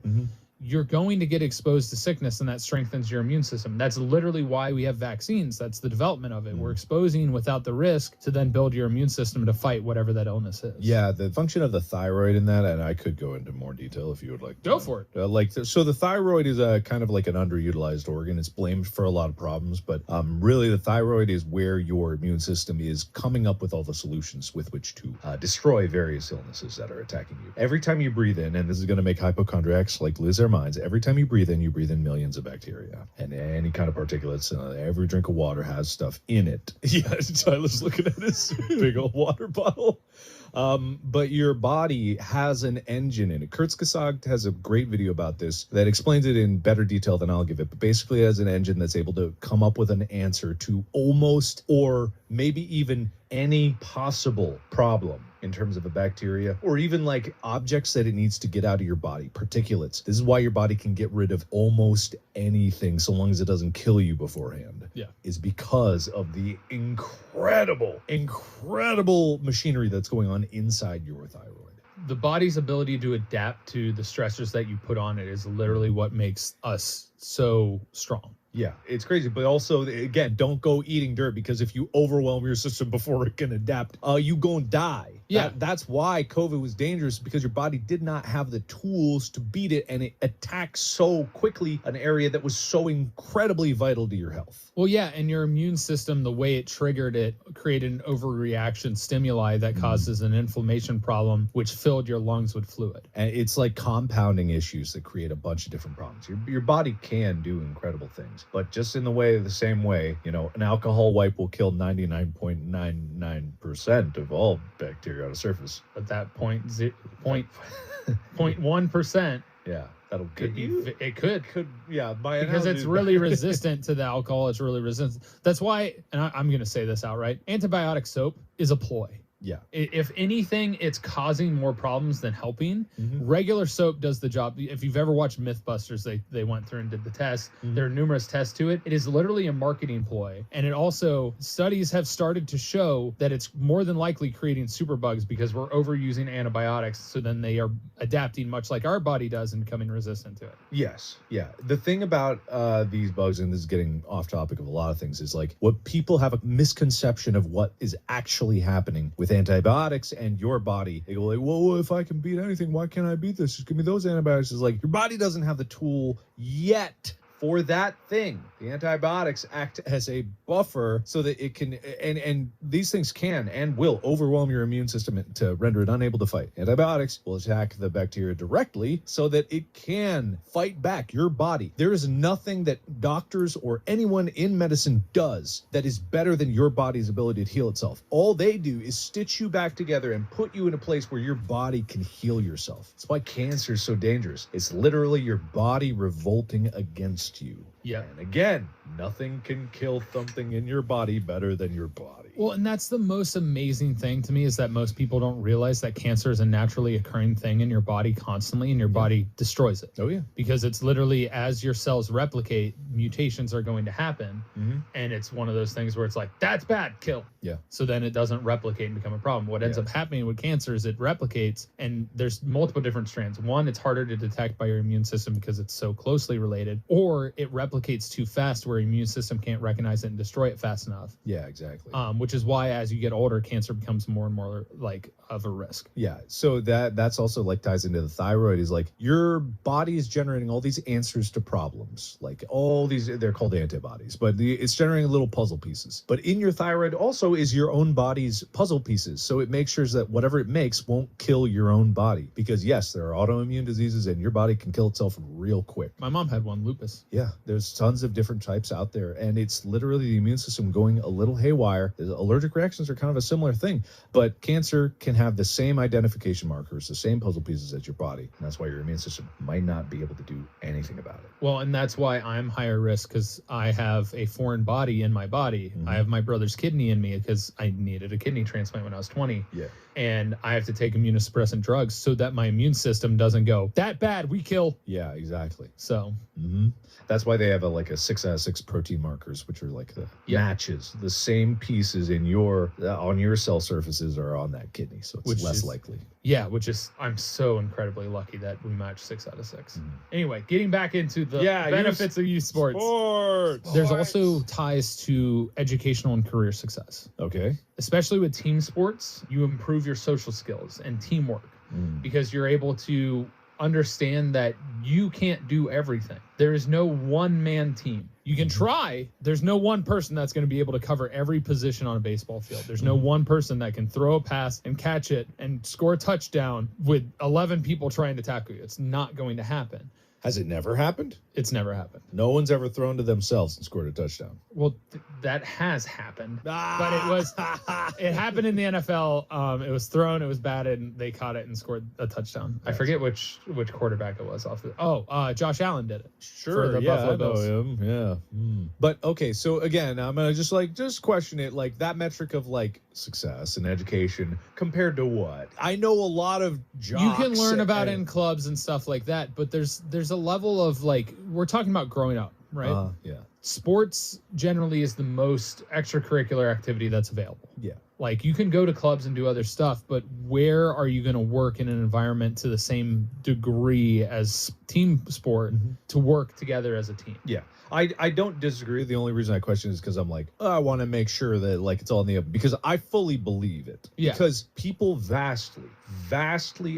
[SPEAKER 2] You're going to get exposed to sickness, and that strengthens your immune system. That's literally why we have vaccines. That's the development of it. We're exposing without the risk to then build your immune system to fight whatever that illness is.
[SPEAKER 3] Yeah, the function of the thyroid in that, and I could go into more detail if you would like to.
[SPEAKER 2] Go for it.
[SPEAKER 3] So the thyroid is a kind of like an underutilized organ. It's blamed for a lot of problems, but really the thyroid is where your immune system is coming up with all the solutions with which to destroy various illnesses that are attacking you. Every time you breathe in, and this is going to make hypochondriacs like lose their minds, every time you breathe in millions of bacteria and any kind of particulates. Every drink of water has stuff in it. Yeah, Tyler's looking at his big old water bottle. But your body has an engine in it. Kurzgesagt has a great video about this that explains it in better detail than I'll give it, but basically it has an engine that's able to come up with an answer to almost or maybe even any possible problem in terms of a bacteria or even like objects that it needs to get out of your body, particulates. This is why your body can get rid of almost anything so long as it doesn't kill you beforehand.
[SPEAKER 2] Yeah.
[SPEAKER 3] Is because of the incredible machinery that's going on inside your thyroid.
[SPEAKER 2] The body's ability to adapt to the stressors that you put on it is literally what makes us so strong.
[SPEAKER 3] Yeah, it's crazy. But also, again, don't go eating dirt because if you overwhelm your system before it can adapt, you gonna die.
[SPEAKER 2] Yeah.
[SPEAKER 3] That's why COVID was dangerous, because your body did not have the tools to beat it, and it attacked so quickly an area that was so incredibly vital to your health.
[SPEAKER 2] Well, yeah, and your immune system, the way it triggered it, created an overreaction stimuli that causes an inflammation problem, which filled your lungs with fluid.
[SPEAKER 3] And it's like compounding issues that create a bunch of different problems. Your body can do incredible things, but just in the same way, an alcohol wipe will kill 99.99% of all bacteria bacteria on a surface.
[SPEAKER 2] But that 0.1%.
[SPEAKER 3] Yeah, that'll
[SPEAKER 2] It could
[SPEAKER 3] yeah, by
[SPEAKER 2] because it's really resistant to the alcohol. It's really resistant. That's why, and I'm going to say this outright: antibiotic soap is a ploy.
[SPEAKER 3] Yeah.
[SPEAKER 2] If anything, it's causing more problems than helping.
[SPEAKER 3] Mm-hmm.
[SPEAKER 2] Regular soap does the job. If you've ever watched Mythbusters, they went through and did the test. Mm-hmm. There are numerous tests to it. It is literally a marketing ploy. And it also, studies have started to show that it's more than likely creating superbugs because we're overusing antibiotics. So then they are adapting much like our body does and becoming resistant to it.
[SPEAKER 3] Yes. Yeah. The thing about these bugs, and this is getting off topic of a lot of things, is like what people have a misconception of what is actually happening with antibiotics and your body. They go like, well, if I can beat anything, why can't I beat this? Just give me those antibiotics. It's like your body doesn't have the tool yet for that thing. The antibiotics act as a buffer so that it can, and these things can and will overwhelm your immune system to render it unable to fight. Antibiotics will attack the bacteria directly so that it can fight back your body. There is nothing that doctors or anyone in medicine does that is better than your body's ability to heal itself. All they do is stitch you back together and put you in a place where your body can heal yourself. That's why cancer is so dangerous. It's literally your body revolting against you.
[SPEAKER 2] Yeah.
[SPEAKER 3] And again, nothing can kill something in your body better than your body.
[SPEAKER 2] Well, and that's the most amazing thing to me is that most people don't realize that cancer is a naturally occurring thing in your body constantly, and your body destroys it.
[SPEAKER 3] Oh, yeah.
[SPEAKER 2] Because it's literally as your cells replicate, mutations are going to happen.
[SPEAKER 3] Mm-hmm.
[SPEAKER 2] And it's one of those things where it's like, that's bad, kill.
[SPEAKER 3] Yeah.
[SPEAKER 2] So then it doesn't replicate and become a problem. What ends up happening with cancer is it replicates, and there's multiple different strands. One, it's harder to detect by your immune system because it's so closely related, or it replicates too fast where your immune system can't recognize it and destroy it fast enough.
[SPEAKER 3] Yeah, exactly.
[SPEAKER 2] Which is why as you get older, cancer becomes more and more like of a risk.
[SPEAKER 3] Yeah. So that's also like ties into the thyroid, is like your body is generating all these answers to problems, like all these, they're called antibodies, but it's generating little puzzle pieces. But in your thyroid also is your own body's puzzle pieces. So it makes sure that whatever it makes won't kill your own body, because yes, there are autoimmune diseases and your body can kill itself real quick.
[SPEAKER 2] My mom had one, lupus.
[SPEAKER 3] Yeah. There's tons of different types out there, and it's literally the immune system going a little haywire. Allergic reactions are kind of a similar thing, but cancer can have the same identification markers, the same puzzle pieces as your body. And that's why your immune system might not be able to do anything about it.
[SPEAKER 2] Well, and that's why I'm higher risk, because I have a foreign body in my body. Mm-hmm. I have my brother's kidney in me because I needed a kidney transplant when I was 20.
[SPEAKER 3] Yeah. And
[SPEAKER 2] I have to take immunosuppressant drugs so that my immune system doesn't go, that bad, we kill.
[SPEAKER 3] Yeah, exactly.
[SPEAKER 2] So
[SPEAKER 3] that's why they have a 6 out of 6 protein markers, which are like the matches, the same pieces in your on your cell surfaces are on that kidney, so it's less likely.
[SPEAKER 2] Yeah, which is, I'm so incredibly lucky that we match 6 out of 6. Anyway, getting back into the benefits of youth sports. There's also ties to educational and career success.
[SPEAKER 3] Okay.
[SPEAKER 2] Especially with team sports, you improve your social skills and teamwork because you're able to understand that you can't do everything. There is no one-man team. You can try. There's no one person that's going to be able to cover every position on a baseball field. There's no one person that can throw a pass and catch it and score a touchdown with 11 people trying to tackle you. It's not going to happen.
[SPEAKER 3] Has it never happened?
[SPEAKER 2] It's never happened.
[SPEAKER 3] No one's ever thrown to themselves and scored a touchdown.
[SPEAKER 2] Well, that has happened, but it happened in the NFL. It was thrown, it was batted, and they caught it and scored a touchdown. I forget which quarterback it was Josh Allen did it.
[SPEAKER 3] Sure,
[SPEAKER 2] for the Buffalo Bills.
[SPEAKER 3] Know him. Yeah. But okay, so again, I'm gonna just question it, like that metric of like success and education compared to what? I know a lot of jocks.
[SPEAKER 2] You can learn about it in clubs and stuff like that, but there's a level of like, we're talking about growing up, right?
[SPEAKER 3] Yeah.
[SPEAKER 2] Sports generally is the most extracurricular activity that's available.
[SPEAKER 3] Yeah.
[SPEAKER 2] Like you can go to clubs and do other stuff, but where are you going to work in an environment to the same degree as team sport to work together as a team?
[SPEAKER 3] Yeah. I don't disagree. The only reason I question is because I'm like, I want to make sure that like it's all in the open, because I fully believe it.
[SPEAKER 2] Yeah.
[SPEAKER 3] Because people vastly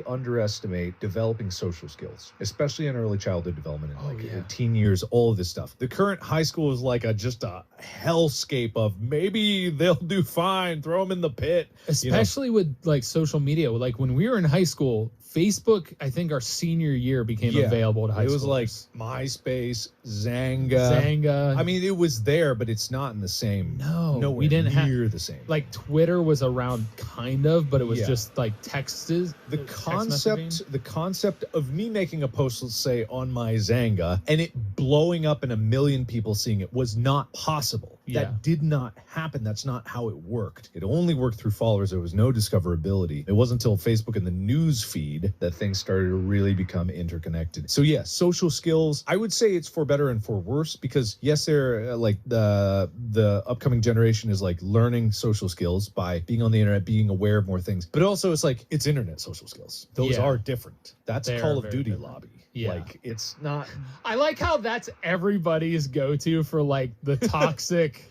[SPEAKER 3] underestimate developing social skills, especially in early childhood development and teen years, all of this stuff. The current high school is like just a hellscape of maybe they'll do fine, throw them in the pit.
[SPEAKER 2] Especially with like social media. Like when we were in high school, Facebook, I think our senior year became available to high schoolers.
[SPEAKER 3] It was like MySpace, Zanga. I mean, it was there, but it's not in the same.
[SPEAKER 2] No,
[SPEAKER 3] we didn't near the same.
[SPEAKER 2] Like Twitter was around kind of, but it was just like texts.
[SPEAKER 3] The concept of me making a post, let's say, on my Zanga, and it blowing up and 1 million people seeing it was not possible. That did not happen. That's not how it worked. It only worked through followers. There was no discoverability. It wasn't until Facebook and the news feed that things started to really become interconnected. So yeah, social skills, I would say it's for better and for worse, because yes, they're like the upcoming generation is like learning social skills by being on the internet, being aware of more things. But also it's like, it's internet social skills. Those are different. That's Call of Duty lobby. Yeah. Like, it's not.
[SPEAKER 2] I like how that's everybody's go-to for like the toxic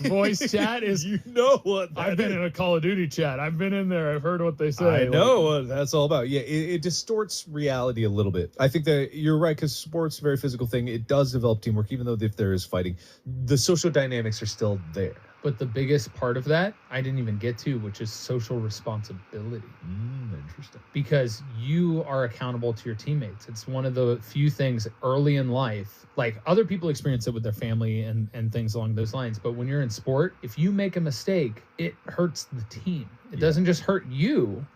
[SPEAKER 2] voice chat is.
[SPEAKER 3] You know what?
[SPEAKER 2] I've been in a Call of Duty chat. I've been in there. I've heard what they say.
[SPEAKER 3] I know what that's all about. Yeah, it distorts reality a little bit. I think that you're right, because sports is a very physical thing. It does develop teamwork, even though if there is fighting, the social dynamics are still there.
[SPEAKER 2] But the biggest part of that, I didn't even get to, which is social responsibility.
[SPEAKER 3] Interesting.
[SPEAKER 2] Because you are accountable to your teammates. It's one of the few things early in life, like other people experience it with their family and things along those lines. But when you're in sport, if you make a mistake, it hurts the team. It doesn't just hurt you,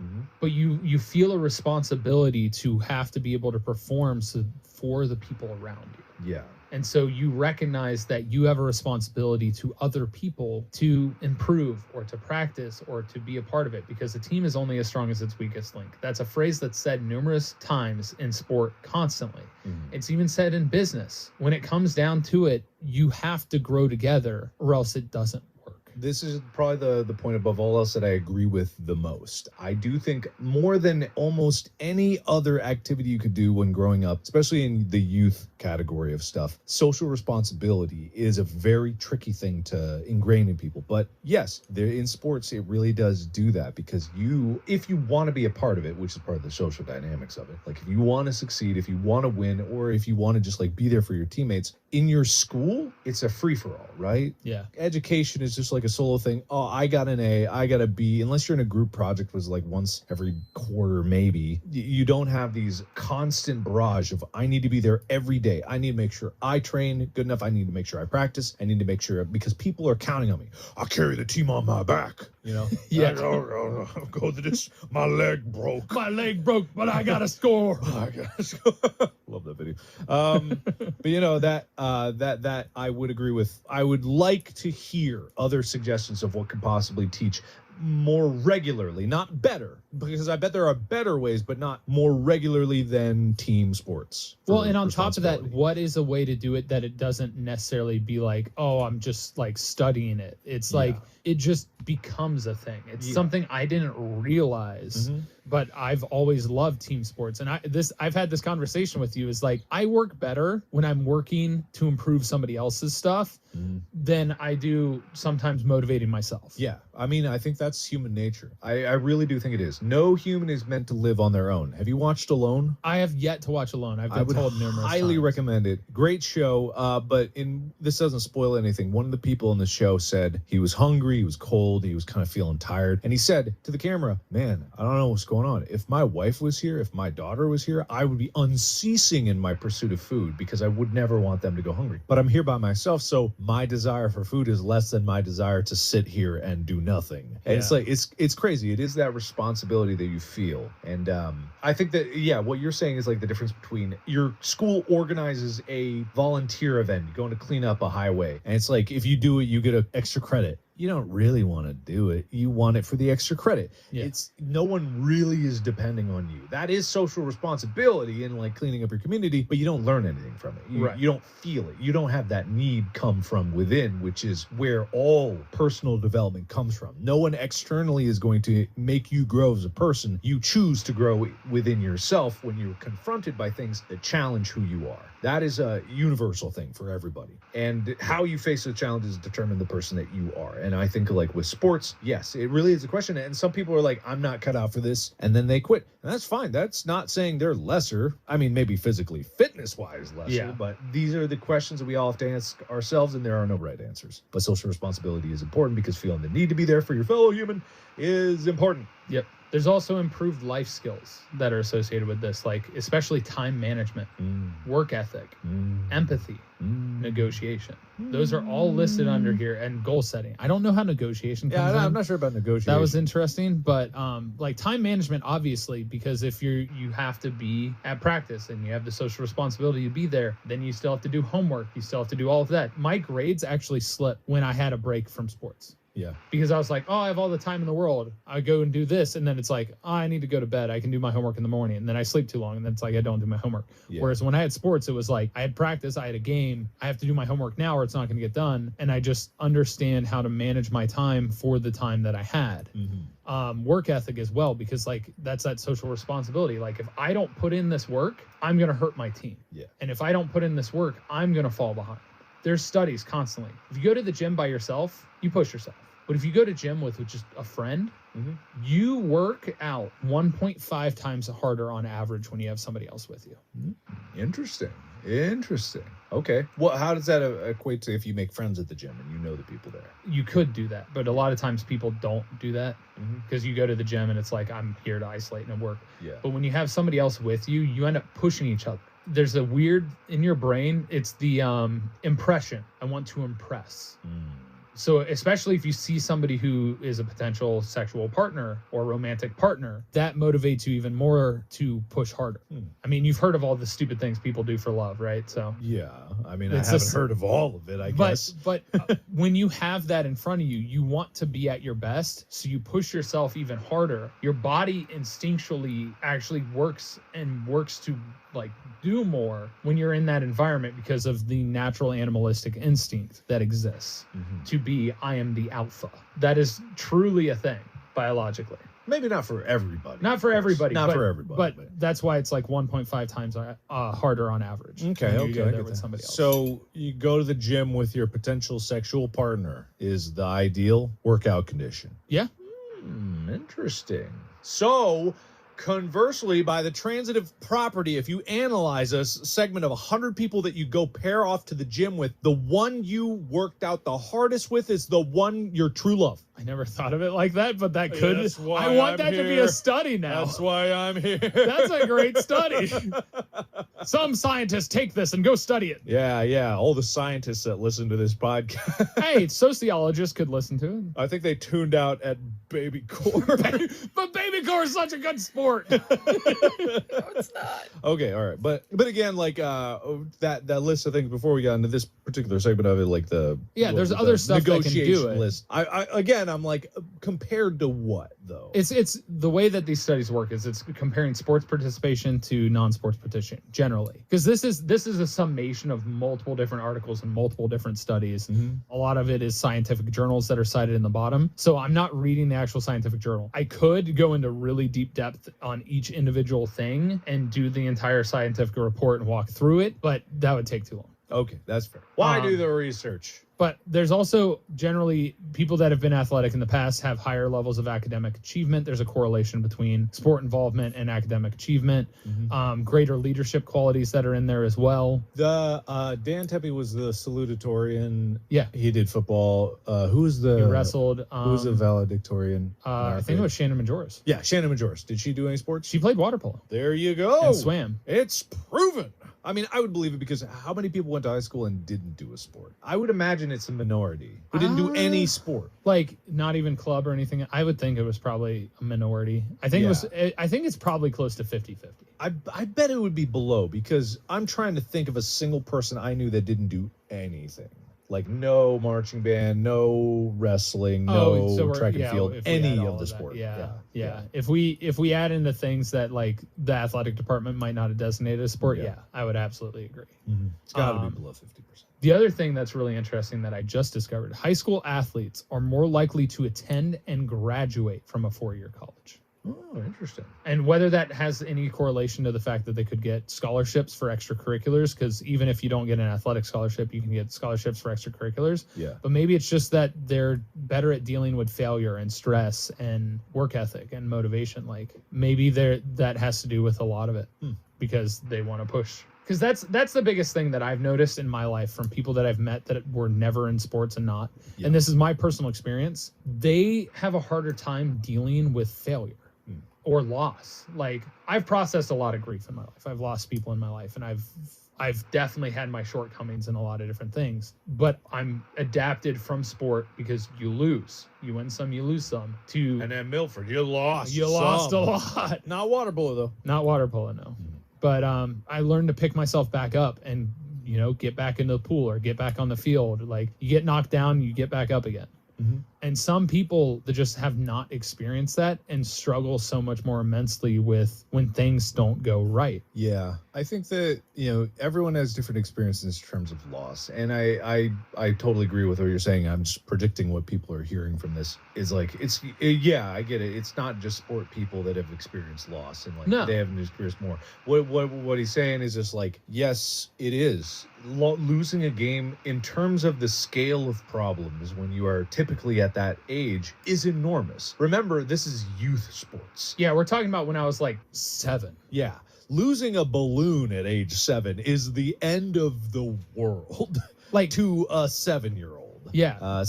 [SPEAKER 2] but you feel a responsibility to have to be able to perform for the people around you.
[SPEAKER 3] Yeah.
[SPEAKER 2] And so you recognize that you have a responsibility to other people to improve or to practice or to be a part of it, because a team is only as strong as its weakest link. That's a phrase that's said numerous times in sport constantly. It's even said in business. When it comes down to it, you have to grow together or else it doesn't.
[SPEAKER 3] This is probably the point above all else that I agree with the most. I do think more than almost any other activity you could do when growing up, especially in the youth category of stuff, social responsibility is a very tricky thing to ingrain in people. But yes, in sports, it really does do that, because if you want to be a part of it, which is part of the social dynamics of it, like if you want to succeed, if you want to win, or if you want to just like be there for your teammates, in your school, it's a free-for-all, right?
[SPEAKER 2] Yeah.
[SPEAKER 3] Education is just like a solo thing. Oh, I got an A, I got a B. Unless you're in a group project, was like once every quarter, maybe. You don't have these constant barrage of, I need to be there every day. I need to make sure I train good enough. I need to make sure I practice. I need to make sure, because people are counting on me. I'll carry the team on my back, you know?
[SPEAKER 2] Yeah.
[SPEAKER 3] I'll go to this. My leg broke.
[SPEAKER 2] My leg broke, but I got to score.
[SPEAKER 3] I got to score. Love that video. But you know, that I would agree with. I would like to hear other suggestions of what could possibly teach more regularly, not better, because I bet there are better ways, but not more regularly than team sports.
[SPEAKER 2] Well, and on top of that, what is a way to do it that it doesn't necessarily be like, oh, I'm just like studying it. It's like, it just becomes a thing. It's something I didn't realize, but I've always loved team sports. And I've had this conversation with you, is like, I work better when I'm working to improve somebody else's stuff than I do sometimes motivating myself.
[SPEAKER 3] Yeah. I mean, I think that's human nature. I really do think it is. No human is meant to live on their own. Have you watched Alone?
[SPEAKER 2] I have yet to watch Alone. I've been told numerous times.
[SPEAKER 3] I highly recommend it. Great show. But this doesn't spoil anything. One of the people in the show said he was hungry, he was cold, he was kind of feeling tired. And he said to the camera, man, I don't know what's going on. If my wife was here, if my daughter was here, I would be unceasing in my pursuit of food, because I would never want them to go hungry. But I'm here by myself, so my desire for food is less than my desire to sit here and do nothing. And it's like, it's crazy. It is that responsibility that you feel. And I think that, what you're saying is like the difference between your school organizes a volunteer event, you're going to clean up a highway. And it's like, if you do it, you get an extra credit. You don't really want to do it. You want it for the extra credit. Yeah. It's no one really is depending on you. That is social responsibility in like cleaning up your community, but you don't learn anything from it. You don't feel it. You don't have that need come from within, which is where all personal development comes from. No one externally is going to make you grow as a person. You choose to grow within yourself when you're confronted by things that challenge who you are. That is a universal thing for everybody. And how you face the challenges determine the person that you are. And I think like with sports, yes, it really is a question. And some people are like, I'm not cut out for this. And then they quit. And that's fine. That's not saying they're lesser. I mean, maybe physically, fitness-wise lesser. But these are the questions that we all have to ask ourselves, and there are no right answers. But social responsibility is important, because feeling the need to be there for your fellow human is important.
[SPEAKER 2] Yep. There's also improved life skills that are associated with this, like especially time management, work ethic, empathy, negotiation. Those are all listed under here, and goal setting. I don't know how negotiation comes in.
[SPEAKER 3] I'm not sure about negotiation.
[SPEAKER 2] That was interesting, but like time management, obviously, because if you have to be at practice and you have the social responsibility to be there, then you still have to do homework. You still have to do all of that. My grades actually slipped when I had a break from sports.
[SPEAKER 3] Yeah.
[SPEAKER 2] Because I was like, oh, I have all the time in the world. I go and do this. And then it's like, oh, I need to go to bed. I can do my homework in the morning. And then I sleep too long. And then it's like, I don't do my homework. Yeah. Whereas when I had sports, it was like, I had practice, I had a game. I have to do my homework now or it's not going to get done. And I just understand how to manage my time for the time that I had. Work ethic as well, because like that's that social responsibility. Like if I don't put in this work, I'm going to hurt my team.
[SPEAKER 3] Yeah.
[SPEAKER 2] And if I don't put in this work, I'm going to fall behind. There's studies constantly. If you go to the gym by yourself, you push yourself. But if you go to gym with just a friend, you work out 1.5 times harder on average when you have somebody else with you.
[SPEAKER 3] Interesting. Okay. Well, how does that equate to if you make friends at the gym and you know the people there?
[SPEAKER 2] You could do that, but a lot of times people don't do that because you go to the gym and it's like, I'm here to isolate and work.
[SPEAKER 3] Yeah.
[SPEAKER 2] But when you have somebody else with you, you end up pushing each other. There's a weird in your brain. It's the impression. I want to impress. So especially if you see somebody who is a potential sexual partner or romantic partner, that motivates you even more to push harder. I mean, you've heard of all the stupid things people do for love, right? So
[SPEAKER 3] yeah, I mean, I haven't heard of all of it, I guess.
[SPEAKER 2] But when you have that in front of you, you want to be at your best, so you push yourself even harder. Your body instinctually actually works to like do more when you're in that environment because of the natural animalistic instinct that exists to be, I am the alpha. That is truly a thing biologically.
[SPEAKER 3] Maybe not for everybody.
[SPEAKER 2] Not for everybody.
[SPEAKER 3] But
[SPEAKER 2] that's why it's like 1.5 times harder on average.
[SPEAKER 3] Okay.
[SPEAKER 2] You go there with somebody else.
[SPEAKER 3] So you go to the gym with your potential sexual partner is the ideal workout condition.
[SPEAKER 2] Yeah.
[SPEAKER 3] Interesting. So conversely, by the transitive property, if you analyze a segment of 100 people that you go pair off to the gym with, the one you worked out the hardest with is the one your true love.
[SPEAKER 2] I never thought of it like that, but that could. I want that to be a study now.
[SPEAKER 3] That's why I'm here.
[SPEAKER 2] That's a great study. Some scientists take this and go study it.
[SPEAKER 3] Yeah. All the scientists that listen to this podcast.
[SPEAKER 2] Hey, sociologists could listen to it.
[SPEAKER 3] I think they tuned out at baby core.
[SPEAKER 2] But baby core is such a good sport.
[SPEAKER 1] No, it's not.
[SPEAKER 3] Okay, all right. But again, like that list of things before we got into this particular segment of it, like
[SPEAKER 2] there's other stuff that can do it.
[SPEAKER 3] List. I again, I'm like, compared to what though?
[SPEAKER 2] It's the way that these studies work is it's comparing sports participation to non-sports participation generally, because this is a summation of multiple different articles and multiple different studies. A lot of it is scientific journals that are cited in the bottom. So I'm not reading the actual scientific journal. I could go into really deep depth on each individual thing and do the entire scientific report and walk through it, but that would take too long.
[SPEAKER 3] Okay, that's fair. Why do the research?
[SPEAKER 2] But there's also generally people that have been athletic in the past have higher levels of academic achievement. There's a correlation between sport involvement and academic achievement. Greater leadership qualities that are in there as well.
[SPEAKER 3] The Dan Tepe was the salutatorian.
[SPEAKER 2] Yeah,
[SPEAKER 3] he did football. Who was the?
[SPEAKER 2] He wrestled.
[SPEAKER 3] Who was the valedictorian?
[SPEAKER 2] I think it was Shannon Majoris.
[SPEAKER 3] Yeah, Shannon Majoris. Did she do any sports?
[SPEAKER 2] She played water polo.
[SPEAKER 3] There you go.
[SPEAKER 2] And swam.
[SPEAKER 3] It's proven. I mean, I would believe it because how many people went to high school and didn't do a sport? I would imagine it's a minority who didn't do any sport.
[SPEAKER 2] Like not even club or anything. I would think it was probably a minority. I think it's probably close to 50-50.
[SPEAKER 3] I bet it would be below because I'm trying to think of a single person I knew that didn't do anything. Like no marching band, no wrestling, no track and field, any of the sport.
[SPEAKER 2] Yeah. If we add into things that like the athletic department might not have designated as sport, I would absolutely agree.
[SPEAKER 3] It's got to be below 50%.
[SPEAKER 2] The other thing that's really interesting that I just discovered, high school athletes are more likely to attend and graduate from a 4-year college.
[SPEAKER 3] Oh, interesting.
[SPEAKER 2] And whether that has any correlation to the fact that they could get scholarships for extracurriculars, because even if you don't get an athletic scholarship, you can get scholarships for extracurriculars.
[SPEAKER 3] Yeah.
[SPEAKER 2] But maybe it's just that they're better at dealing with failure and stress and work ethic and motivation. Like maybe that has to do with a lot of it because they want to push. Because that's the biggest thing that I've noticed in my life from people that I've met that were never in sports and not. Yeah. And this is my personal experience. They have a harder time dealing with failure. or loss. Like, I've processed a lot of grief in my life. I've lost people in my life, and I've definitely had my shortcomings in a lot of different things, but I'm adapted from sport because you lose. You win some, you lose some.
[SPEAKER 3] And then Milford, you lost
[SPEAKER 2] a lot.
[SPEAKER 3] Not water polo, though.
[SPEAKER 2] Not water polo, no. But I learned to pick myself back up and, get back into the pool or get back on the field. Like, you get knocked down, you get back up again. Mm-hmm. And some people that just have not experienced that and struggle so much more immensely with when things don't go right.
[SPEAKER 3] Yeah, I think that, everyone has different experiences in terms of loss. And I totally agree with what you're saying. I'm just predicting what people are hearing from this is like, I get it. It's not just sport people that have experienced loss and they haven't experienced more. What he's saying is just like, yes, it is. Losing a game in terms of the scale of problems when you are typically at that age is enormous. Remember, this is youth sports.
[SPEAKER 2] Yeah, we're talking about when I was like 7.
[SPEAKER 3] Yeah. Losing a balloon at age 7 is the end of the world. Like to a 7-year-old.
[SPEAKER 2] Yeah.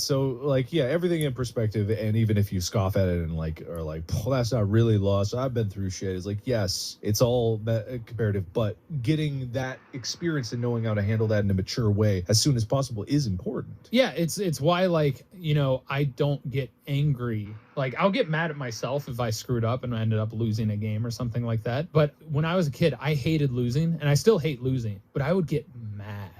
[SPEAKER 3] Everything in perspective, and even if you scoff at it and are like, oh, that's not really loss. I've been through shit. It's like, yes, it's all comparative, but getting that experience and knowing how to handle that in a mature way as soon as possible is important.
[SPEAKER 2] Yeah, it's why I don't get angry. Like, I'll get mad at myself if I screwed up and I ended up losing a game or something like that. But when I was a kid, I hated losing, and I still hate losing, but I would get mad.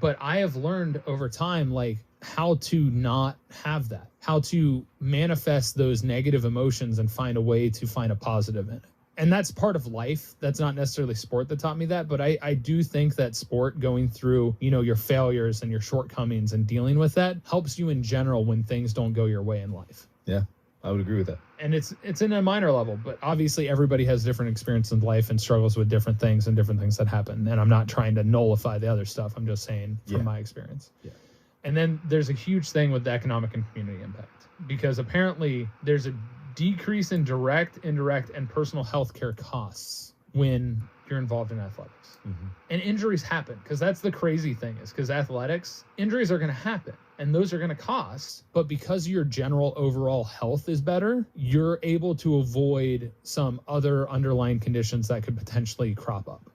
[SPEAKER 2] But I have learned over time, how to not have that, how to manifest those negative emotions and find a way to find a positive in it. And that's part of life. That's not necessarily sport that taught me that, but I do think that sport, going through, your failures and your shortcomings and dealing with that, helps you in general when things don't go your way in life.
[SPEAKER 3] Yeah, I would agree with that.
[SPEAKER 2] And it's in a minor level, but obviously everybody has different experience in life and struggles with different things and different things that happen. And I'm not trying to nullify the other stuff. I'm just saying from my experience. Yeah. And then there's a huge thing with the economic and community impact, because apparently there's a decrease in direct, indirect, and personal health care costs when you're involved in athletics. Mm-hmm. And injuries happen, because that's the crazy thing, is because athletics, injuries are going to happen and those are going to cost. But because your general overall health is better, you're able to avoid some other underlying conditions that could potentially crop up.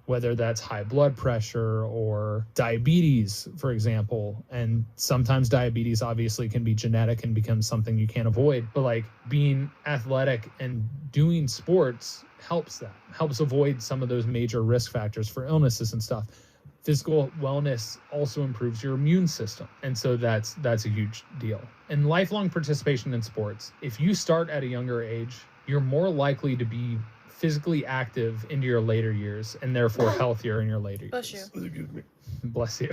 [SPEAKER 2] Whether that's high blood pressure or diabetes, for example. And sometimes diabetes obviously can be genetic and becomes something you can't avoid. But being athletic and doing sports helps avoid some of those major risk factors for illnesses and stuff. Physical wellness also improves your immune system. And so that's a huge deal. And lifelong participation in sports, if you start at a younger age, you're more likely to be physically active into your later years and therefore healthier in your later years.
[SPEAKER 1] Bless you.
[SPEAKER 2] Bless you.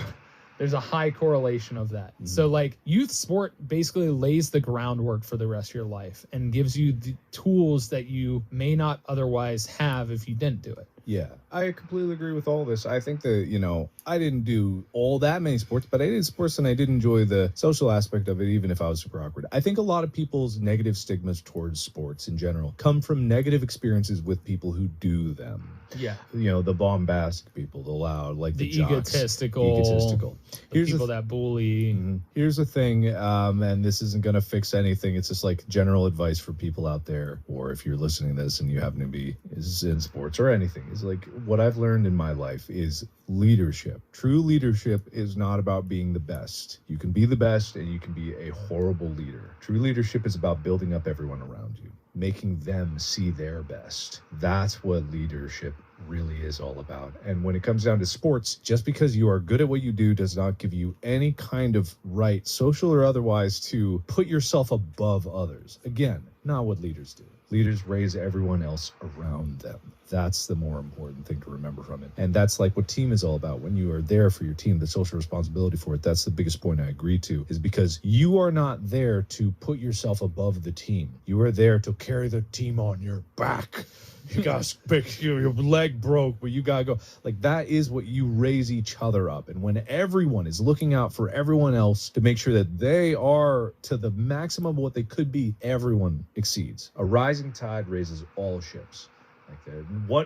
[SPEAKER 2] There's a high correlation of that. Mm-hmm. So youth sport basically lays the groundwork for the rest of your life and gives you the tools that you may not otherwise have if you didn't do it.
[SPEAKER 3] Yeah, I completely agree with all this. I think that, I didn't do all that many sports, but I did sports and I did enjoy the social aspect of it, even if I was super awkward. I think a lot of people's negative stigmas towards sports in general come from negative experiences with people who do them.
[SPEAKER 2] Yeah.
[SPEAKER 3] The bombastic people, the loud, the jocks,
[SPEAKER 2] egotistical. Here's people that bully.
[SPEAKER 3] Mm-hmm. Here's the thing, and this isn't going to fix anything. It's just general advice for people out there, or if you're listening to this and you happen to be in sports or anything, is what I've learned in my life is leadership. True leadership is not about being the best. You can be the best and you can be a horrible leader. True leadership is about building up everyone around you, making them see their best. That's what leadership really is all about. And when it comes down to sports, just because you are good at what you do does not give you any kind of right, social or otherwise, to put yourself above others. Again, not what leaders do. Leaders raise everyone else around them. That's the more important thing to remember from it. And that's what team is all about. When you are there for your team, the social responsibility for it, that's the biggest point I agree to, is because you are not there to put yourself above the team. You are there to carry the team on your back. You got your leg broke, but you got to go. That is what you raise each other up. And when everyone is looking out for everyone else to make sure that they are to the maximum of what they could be, everyone exceeds. A rising tide raises all ships.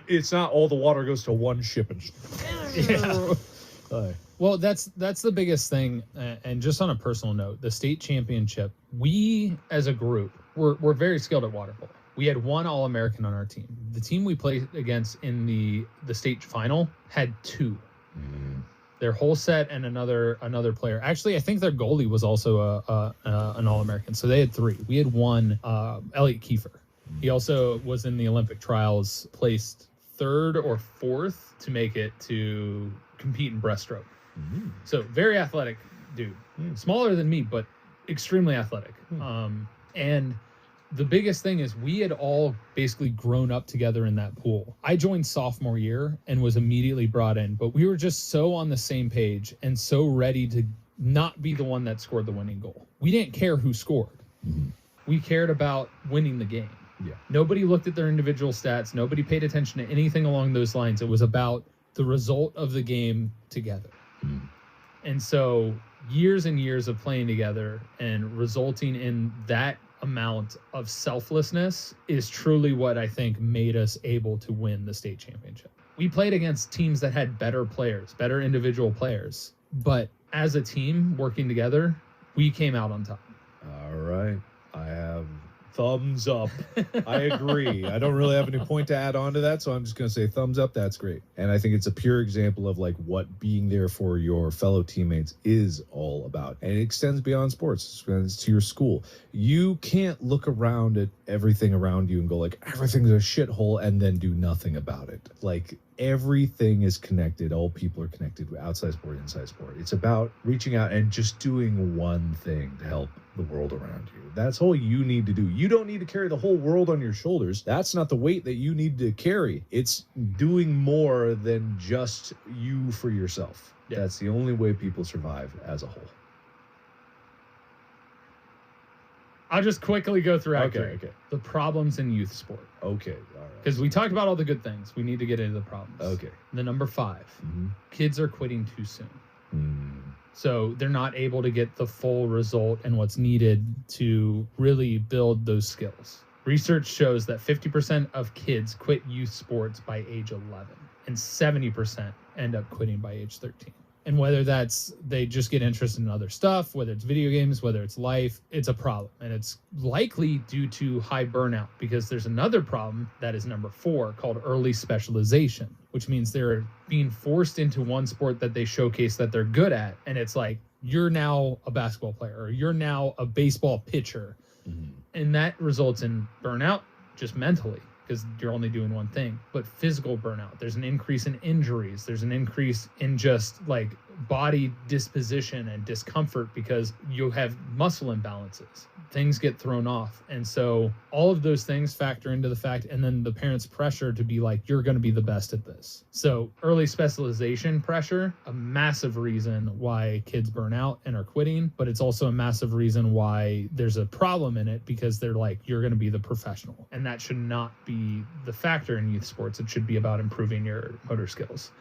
[SPEAKER 3] It's not all the water goes to one ship and
[SPEAKER 2] yeah. Well, that's the biggest thing. And just on a personal note, the state championship, we as a group, we're very skilled at water polo. We had one All-American on our team. The team we played against in the state final had 2. Their whole set and another player. Actually, I think their goalie was also an All-American. So they had 3. We had 1, Elliot Kiefer. He also was in the Olympic trials, placed 3rd or 4th to make it to compete in breaststroke. So very athletic dude. Smaller than me, but extremely athletic. And the biggest thing is we had all basically grown up together in that pool. I joined sophomore year and was immediately brought in, but we were just so on the same page and so ready to not be the one that scored the winning goal. We didn't care who scored. We cared about winning the game.
[SPEAKER 3] Yeah.
[SPEAKER 2] Nobody looked at their individual stats. Nobody paid attention to anything along those lines. It was about the result of the game together. And so years and years of playing together and resulting in that amount of selflessness is truly what I think made us able to win the state championship. We played against teams that had better players, better individual players, but as a team working together, we came out on top.
[SPEAKER 3] All right. I have thumbs up. I agree. I don't really have any point to add on to that, so I'm just going to say thumbs up. That's great. And I think it's a pure example of like what being there for your fellow teammates is all about. And it extends beyond sports. It extends to your school. You can't look around at everything around you and go like, everything's a shithole and then do nothing about it. Like, everything is connected. All people are connected, outside sport, inside sport. It's about reaching out and just doing one thing to help the world around you. That's all you need to do. You don't need to carry the whole world on your shoulders. That's not the weight that you need to carry. It's doing more than just you for yourself. Yeah. That's the only way people survive as a whole.
[SPEAKER 2] I'll just quickly go through
[SPEAKER 3] Okay.
[SPEAKER 2] the problems in youth sport.
[SPEAKER 3] Okay, all right.
[SPEAKER 2] Because we talked about all the good things. We need to get into the problems.
[SPEAKER 3] Okay.
[SPEAKER 2] The number 5, kids are quitting too soon. So they're not able to get the full result and what's needed to really build those skills. Research shows that 50% of kids quit youth sports by age 11, and 70% end up quitting by age 13. And whether that's they just get interested in other stuff, whether it's video games, whether it's life, it's a problem. And it's likely due to high burnout, because there's another problem that is number 4 called early specialization, which means they're being forced into one sport that they showcase that they're good at. And it's like, you're now a basketball player, or you're now a baseball pitcher. And that results in burnout just mentally, because you're only doing one thing, but physical burnout. There's an increase in injuries. There's an increase in just like body disposition and discomfort because you have muscle imbalances. Things get thrown off. And so all of those things factor into the fact, and then the parents' pressure to be like, you're going to be the best at this. So early specialization pressure, a massive reason why kids burn out and are quitting, but it's also a massive reason why there's a problem in it, because they're like, you're going to be the professional. And that should not be the factor in youth sports. It should be about improving your motor skills.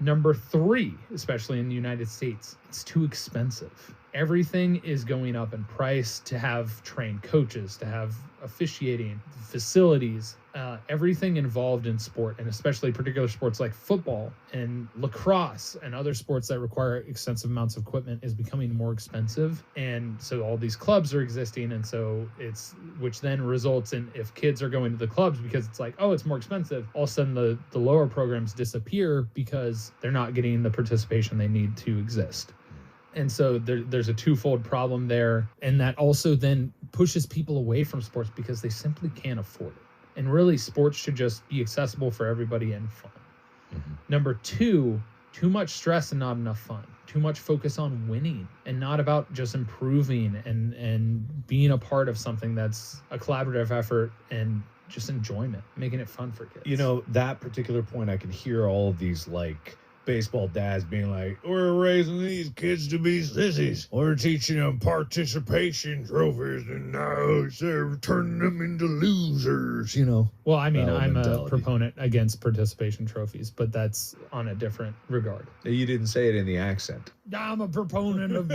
[SPEAKER 2] Number 3, especially in the United States, it's too expensive. Everything is going up in price to have trained coaches, to have officiating, facilities, everything involved in sport, and especially particular sports like football and lacrosse and other sports that require extensive amounts of equipment is becoming more expensive. And so all these clubs are existing. And so which then results in, if kids are going to the clubs because it's like, oh, it's more expensive, all of a sudden the lower programs disappear because they're not getting the participation they need to exist. And so there's a twofold problem there. And that also then pushes people away from sports because they simply can't afford it. And really, sports should just be accessible for everybody and fun. Number 2, too much stress and not enough fun. Too much focus on winning and not about just improving and being a part of something that's a collaborative effort and just enjoyment, making it fun for kids.
[SPEAKER 3] You know, that particular point, I can hear all of these like baseball dads being like, we're raising these kids to be sissies. We're teaching them participation trophies, and now they're turning them into losers, you know.
[SPEAKER 2] Well, I mean, I'm a proponent against participation trophies, but that's on a different regard.
[SPEAKER 3] You didn't say it in the accent.
[SPEAKER 2] I'm a proponent of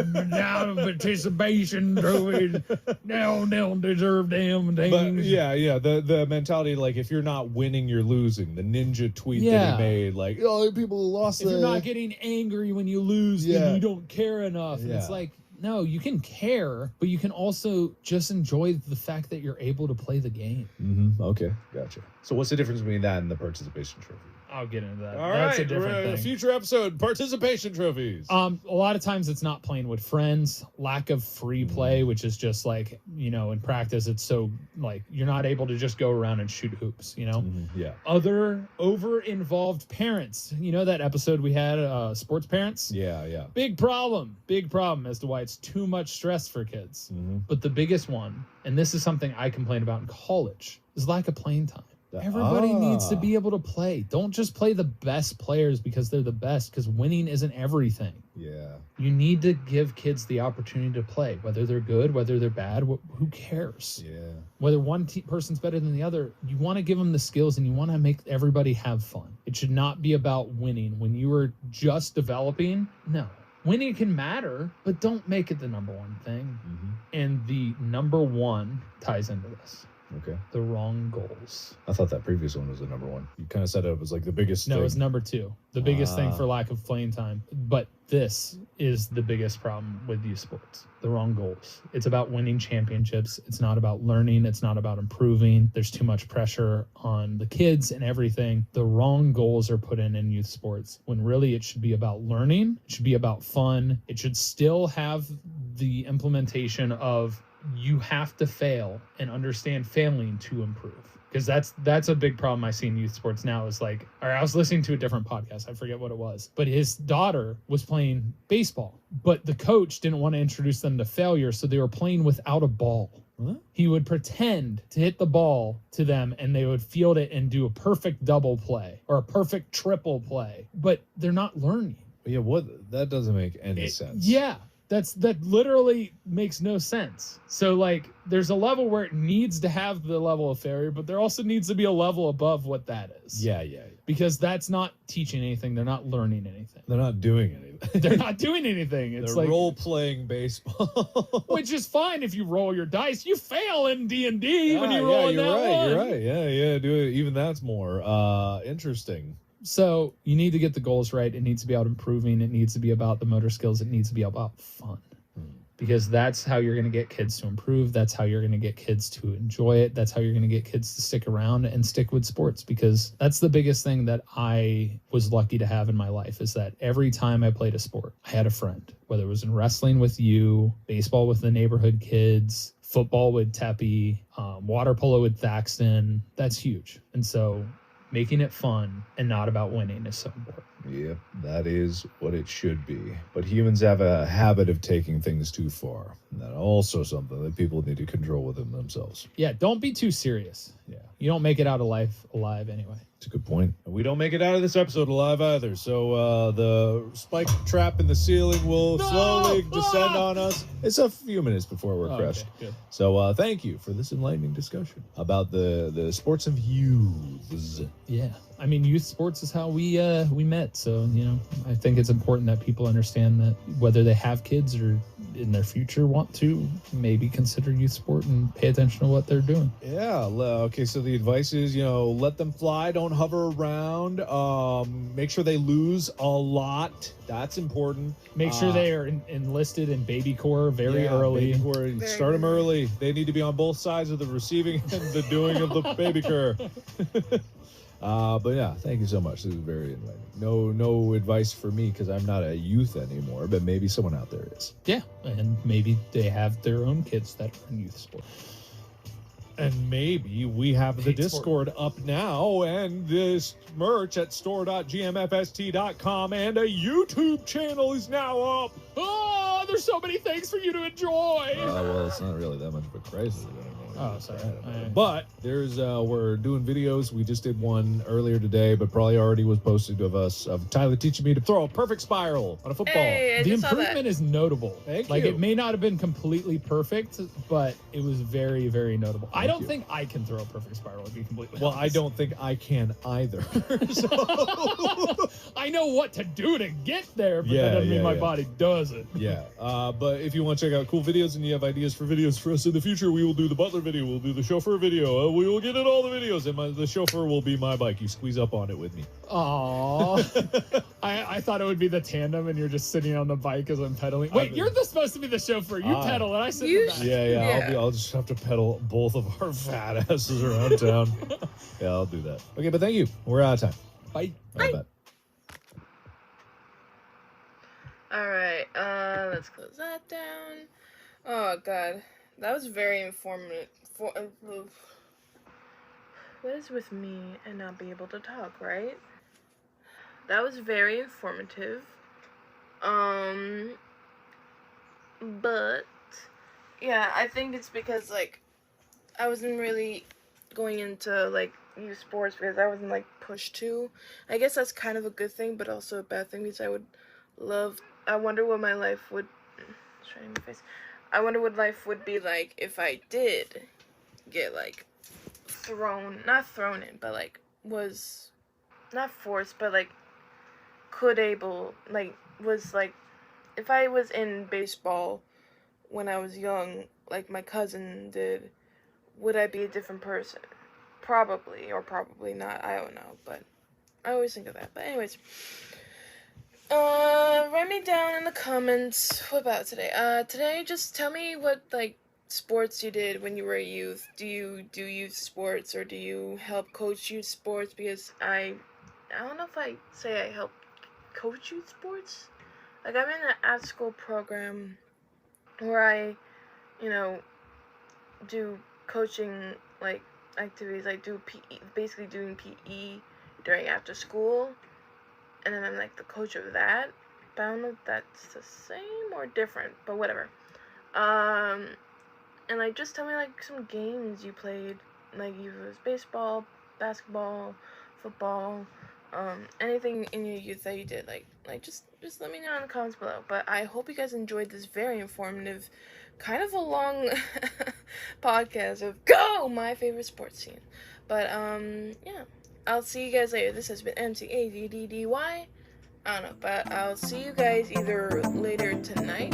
[SPEAKER 2] participation trophies. Now don't deserve damn things.
[SPEAKER 3] But yeah, the mentality, like, if you're not winning, you're losing. The ninja tweet that he made, like, oh, people lost.
[SPEAKER 2] If you're not getting angry when you lose, then you don't care enough. And it's like, No, you can care, but you can also just enjoy the fact that you're able to play the game.
[SPEAKER 3] Mm-hmm. Okay, gotcha. So what's the difference between that and the participation trophy?
[SPEAKER 2] I'll get into that.
[SPEAKER 3] All
[SPEAKER 2] That's
[SPEAKER 3] right,
[SPEAKER 2] a different thing.
[SPEAKER 3] Future episode, participation trophies.
[SPEAKER 2] A lot of times it's not playing with friends, lack of free play, which is just like, in practice, it's so like you're not able to just go around and shoot hoops,
[SPEAKER 3] Yeah.
[SPEAKER 2] Other over-involved parents. That episode we had, sports parents?
[SPEAKER 3] Yeah.
[SPEAKER 2] Big problem as to why it's too much stress for kids.
[SPEAKER 3] Mm-hmm.
[SPEAKER 2] But the biggest one, and this is something I complain about in college, is lack of playing time. Everybody needs to be able to play. Don't just play the best players because they're the best, because winning isn't everything.
[SPEAKER 3] Yeah.
[SPEAKER 2] You need to give kids the opportunity to play, whether they're good, whether they're bad, who cares?
[SPEAKER 3] Yeah.
[SPEAKER 2] Whether one person's better than the other, you want to give them the skills and you want to make everybody have fun. It should not be about winning. When you are just developing, no. Winning can matter, but don't make it the number one thing.
[SPEAKER 3] Mm-hmm.
[SPEAKER 2] And the number one ties into this.
[SPEAKER 3] Okay.
[SPEAKER 2] The wrong goals.
[SPEAKER 3] I thought that previous one was the number one. You kind of set it up as like the biggest
[SPEAKER 2] No,
[SPEAKER 3] thing.
[SPEAKER 2] it's number two. The biggest thing for lack of playing time. But this is the biggest problem with youth sports. The wrong goals. It's about winning championships. It's not about learning. It's not about improving. There's too much pressure on the kids and everything. The wrong goals are put in youth sports when really it should be about learning. It should be about fun. It should still have the implementation of you have to fail and understand failing to improve, because that's a big problem I see in youth sports now. Is like, or I was listening to a different podcast, I forget what it was, but his daughter was playing baseball, but the coach didn't want to introduce them to failure, so they were playing without a ball.
[SPEAKER 3] What?
[SPEAKER 2] He would pretend to hit the ball to them and they would field it and do a perfect double play or a perfect triple play, but they're not learning.
[SPEAKER 3] Yeah, that doesn't make any sense.
[SPEAKER 2] Yeah. That literally makes no sense. So like there's a level where it needs to have the level of failure, but there also needs to be a level above what that is.
[SPEAKER 3] Yeah.
[SPEAKER 2] Because that's not teaching anything. They're not learning anything.
[SPEAKER 3] They're not doing anything.
[SPEAKER 2] They're not doing anything. It's
[SPEAKER 3] They're
[SPEAKER 2] like
[SPEAKER 3] role-playing baseball.
[SPEAKER 2] which is fine if you roll your dice. You fail in D&D when you roll
[SPEAKER 3] you're
[SPEAKER 2] that
[SPEAKER 3] right,
[SPEAKER 2] one.
[SPEAKER 3] You're right. Yeah. Do it. Even that's more interesting.
[SPEAKER 2] So you need to get the goals right. It needs to be about improving. It needs to be about the motor skills. It needs to be about fun. Because that's how you're going to get kids to improve. That's how you're going to get kids to enjoy it. That's how you're going to get kids to stick around and stick with sports, because that's the biggest thing that I was lucky to have in my life, is that every time I played a sport, I had a friend, whether it was in wrestling with you, baseball with the neighborhood kids, football with Teppy, water polo with Thaxton. That's huge. And so making it fun and not about winning is so important.
[SPEAKER 3] Yep, that is what it should be. But humans have a habit of taking things too far. And that's also something that people need to control within themselves.
[SPEAKER 2] Yeah, don't be too serious.
[SPEAKER 3] Yeah.
[SPEAKER 2] You don't make it out of life alive anyway.
[SPEAKER 3] It's a good point. We don't make it out of this episode alive either. So the spike trap in the ceiling will slowly descend on us. It's a few minutes before we're crushed.
[SPEAKER 2] Okay, good.
[SPEAKER 3] So thank you for this enlightening discussion about the sports of youths.
[SPEAKER 2] Yeah. I mean, youth sports is how we met. So, I think it's important that people understand that whether they have kids or in their future want to, maybe consider youth sport and pay attention to what they're doing.
[SPEAKER 3] Yeah. Okay. So the advice is, let them fly. Don't hover around. Make sure they lose a lot. That's important.
[SPEAKER 2] Make sure they are enlisted in baby corps very early.
[SPEAKER 3] Baby corps. Start them early. They need to be on both sides of the receiving and the doing of the baby corps. But yeah, thank you so much. This is very enlightening. No advice for me because I'm not a youth anymore, but maybe someone out there is.
[SPEAKER 2] Yeah, and maybe they have their own kids that are in youth sport.
[SPEAKER 3] And maybe we have the Discord up now and this merch at store.gmfst.com, and a YouTube channel is now up.
[SPEAKER 2] Oh, there's so many things for you to enjoy.
[SPEAKER 3] Well, it's not really that much of a crisis anymore.
[SPEAKER 2] Oh, sorry.
[SPEAKER 3] But there's we're doing videos. We just did one earlier today, but probably already was posted of Tyler teaching me to throw a perfect spiral on a football.
[SPEAKER 1] Hey,
[SPEAKER 2] the improvement is notable.
[SPEAKER 3] Thank
[SPEAKER 2] you.
[SPEAKER 3] You.
[SPEAKER 2] It may not have been completely perfect, but it was very, very notable. I don't think I can throw a perfect spiral, to be completely honest.
[SPEAKER 3] I don't think I can either. So
[SPEAKER 2] I I know what to do to get there, but that doesn't mean my body does it.
[SPEAKER 3] Yeah. But if you want to check out cool videos and you have ideas for videos for us in the future, we will do the butler video. We'll do the chauffeur video. We will get in all the videos, and the chauffeur will be my bike. You squeeze up on it with me.
[SPEAKER 2] Aww. I thought it would be the tandem, and you're just sitting on the bike as I'm pedaling. Wait, you're supposed to be the chauffeur. You pedal, and I sit in the back.
[SPEAKER 3] Yeah. I'll just have to pedal both of our fat asses around town. Yeah, I'll do that. Okay, but thank you. We're out of time.
[SPEAKER 2] Bye.
[SPEAKER 3] Bye.
[SPEAKER 1] Alright, let's close that down. Oh, God. That was very informative. What is with me and not being able to talk, right? That was very informative. But, yeah, I think it's because, like, I wasn't really going into, like, youth sports because I wasn't, like, pushed to. I guess that's kind of a good thing, but also a bad thing because I wonder what my life would, I wonder what life would be like if I did get, like, not thrown in, but, like, was, not forced, but, like, was, like, if I was in baseball when I was young, like my cousin did, would I be a different person? Probably, or probably not, I don't know, but I always think of that. But anyways, write me down in the comments, what about today? Today, just tell me what, like, sports you did when you were a youth. Do you do youth sports, or do you help coach youth sports? Because I don't know if I say I help coach youth sports. Like, I'm in an at-school program where I, do coaching, like, activities. I do PE, basically doing PE during after school, and then I'm, like, the coach of that. But I don't know if that's the same or different, but whatever. And, like, just tell me, like, some games you played, like, either it was baseball, basketball, football, anything in your youth that you did, like just let me know in the comments below. But I hope you guys enjoyed this very informative, kind of a long podcast of my favorite sports team. But yeah, I'll see you guys later. This has been M.A.D.D.Y. I don't know, but I'll see you guys either later tonight